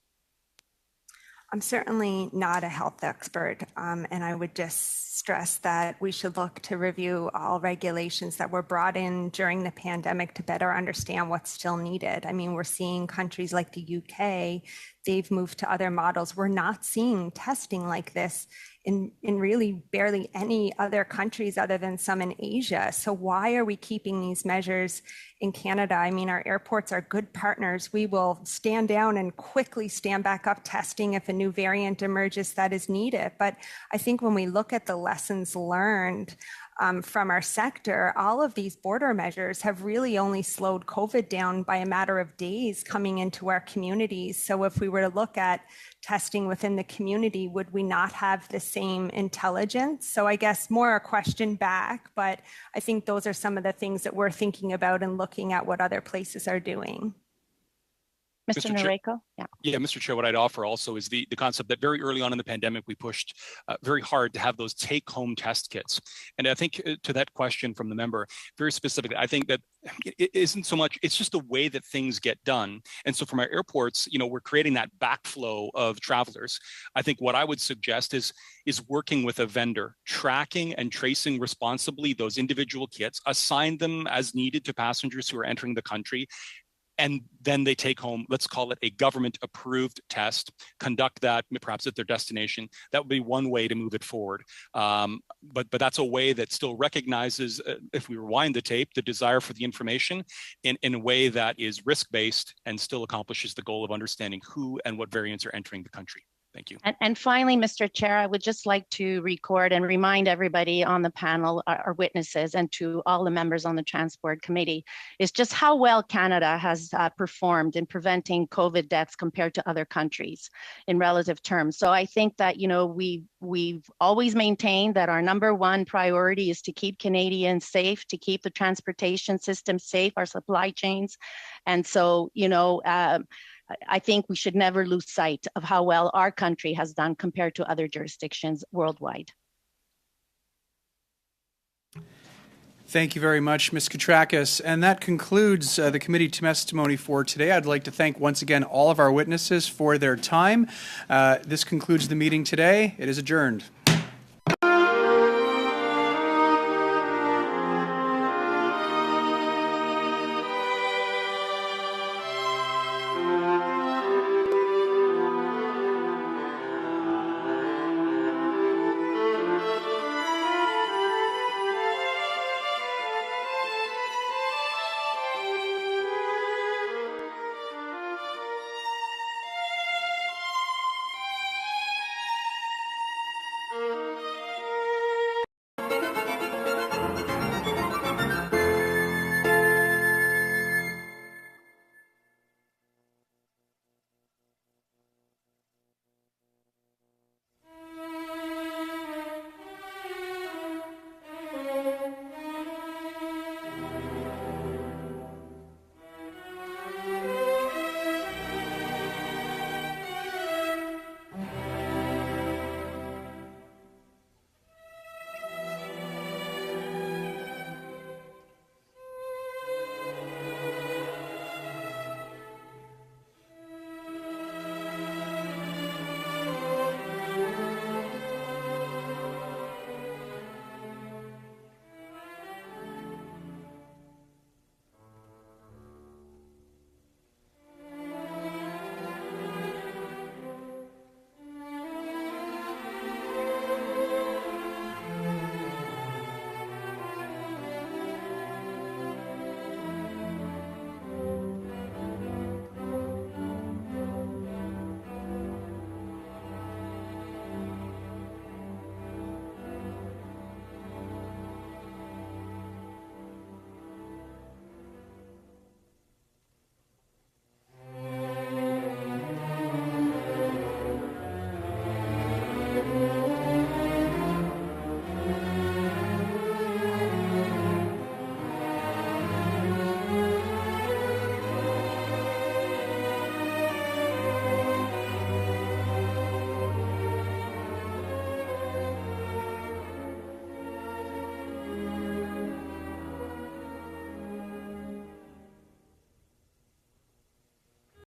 I'm certainly not a health expert, and I would just stress that we should look to review all regulations that were brought in during the pandemic to better understand what's still needed. I mean, we're seeing countries like the UK, they've moved to other models. We're not seeing testing like this in really barely any other countries other than some in Asia. So why are we keeping these measures in Canada? I mean, our airports are good partners. We will stand down and quickly stand back up testing if a new variant emerges that is needed. But I think when we look at the lessons learned, from our sector, all of these border measures have really only slowed COVID down by a matter of days coming into our communities. So if we were to look at testing within the community, would we not have the same intelligence? So I guess more a question back, but I think those are some of the things that we're thinking about and looking at what other places are doing. Mr. Noreko? Yeah, Mr. Chair, what I'd offer also is the concept that very early on in the pandemic, we pushed very hard to have those take-home test kits. And I think to that question from the member, very specifically, I think that it isn't so much, it's just the way that things get done. And so from our airports, we're creating that backflow of travelers. I think what I would suggest is working with a vendor, tracking and tracing responsibly those individual kits, assign them as needed to passengers who are entering the country, and then they take home, let's call it a government approved test, conduct that perhaps at their destination. That would be one way to move it forward. But that's a way that still recognizes, if we rewind the tape, the desire for the information in a way that is risk-based and still accomplishes the goal of understanding who and what variants are entering the country. Thank you. And finally, Mr. Chair, I would just like to record and remind everybody on the panel, our witnesses, and to all the members on the Transport Committee, is just how well Canada has performed in preventing COVID deaths compared to other countries in relative terms. So I think that, we've always maintained that our number one priority is to keep Canadians safe, to keep the transportation system safe, our supply chains. And so, I think we should never lose sight of how well our country has done compared to other jurisdictions worldwide. Thank you very much, Ms. Katrakis. And that concludes the committee testimony for today. I'd like to thank once again all of our witnesses for their time. This concludes the meeting today. It is adjourned.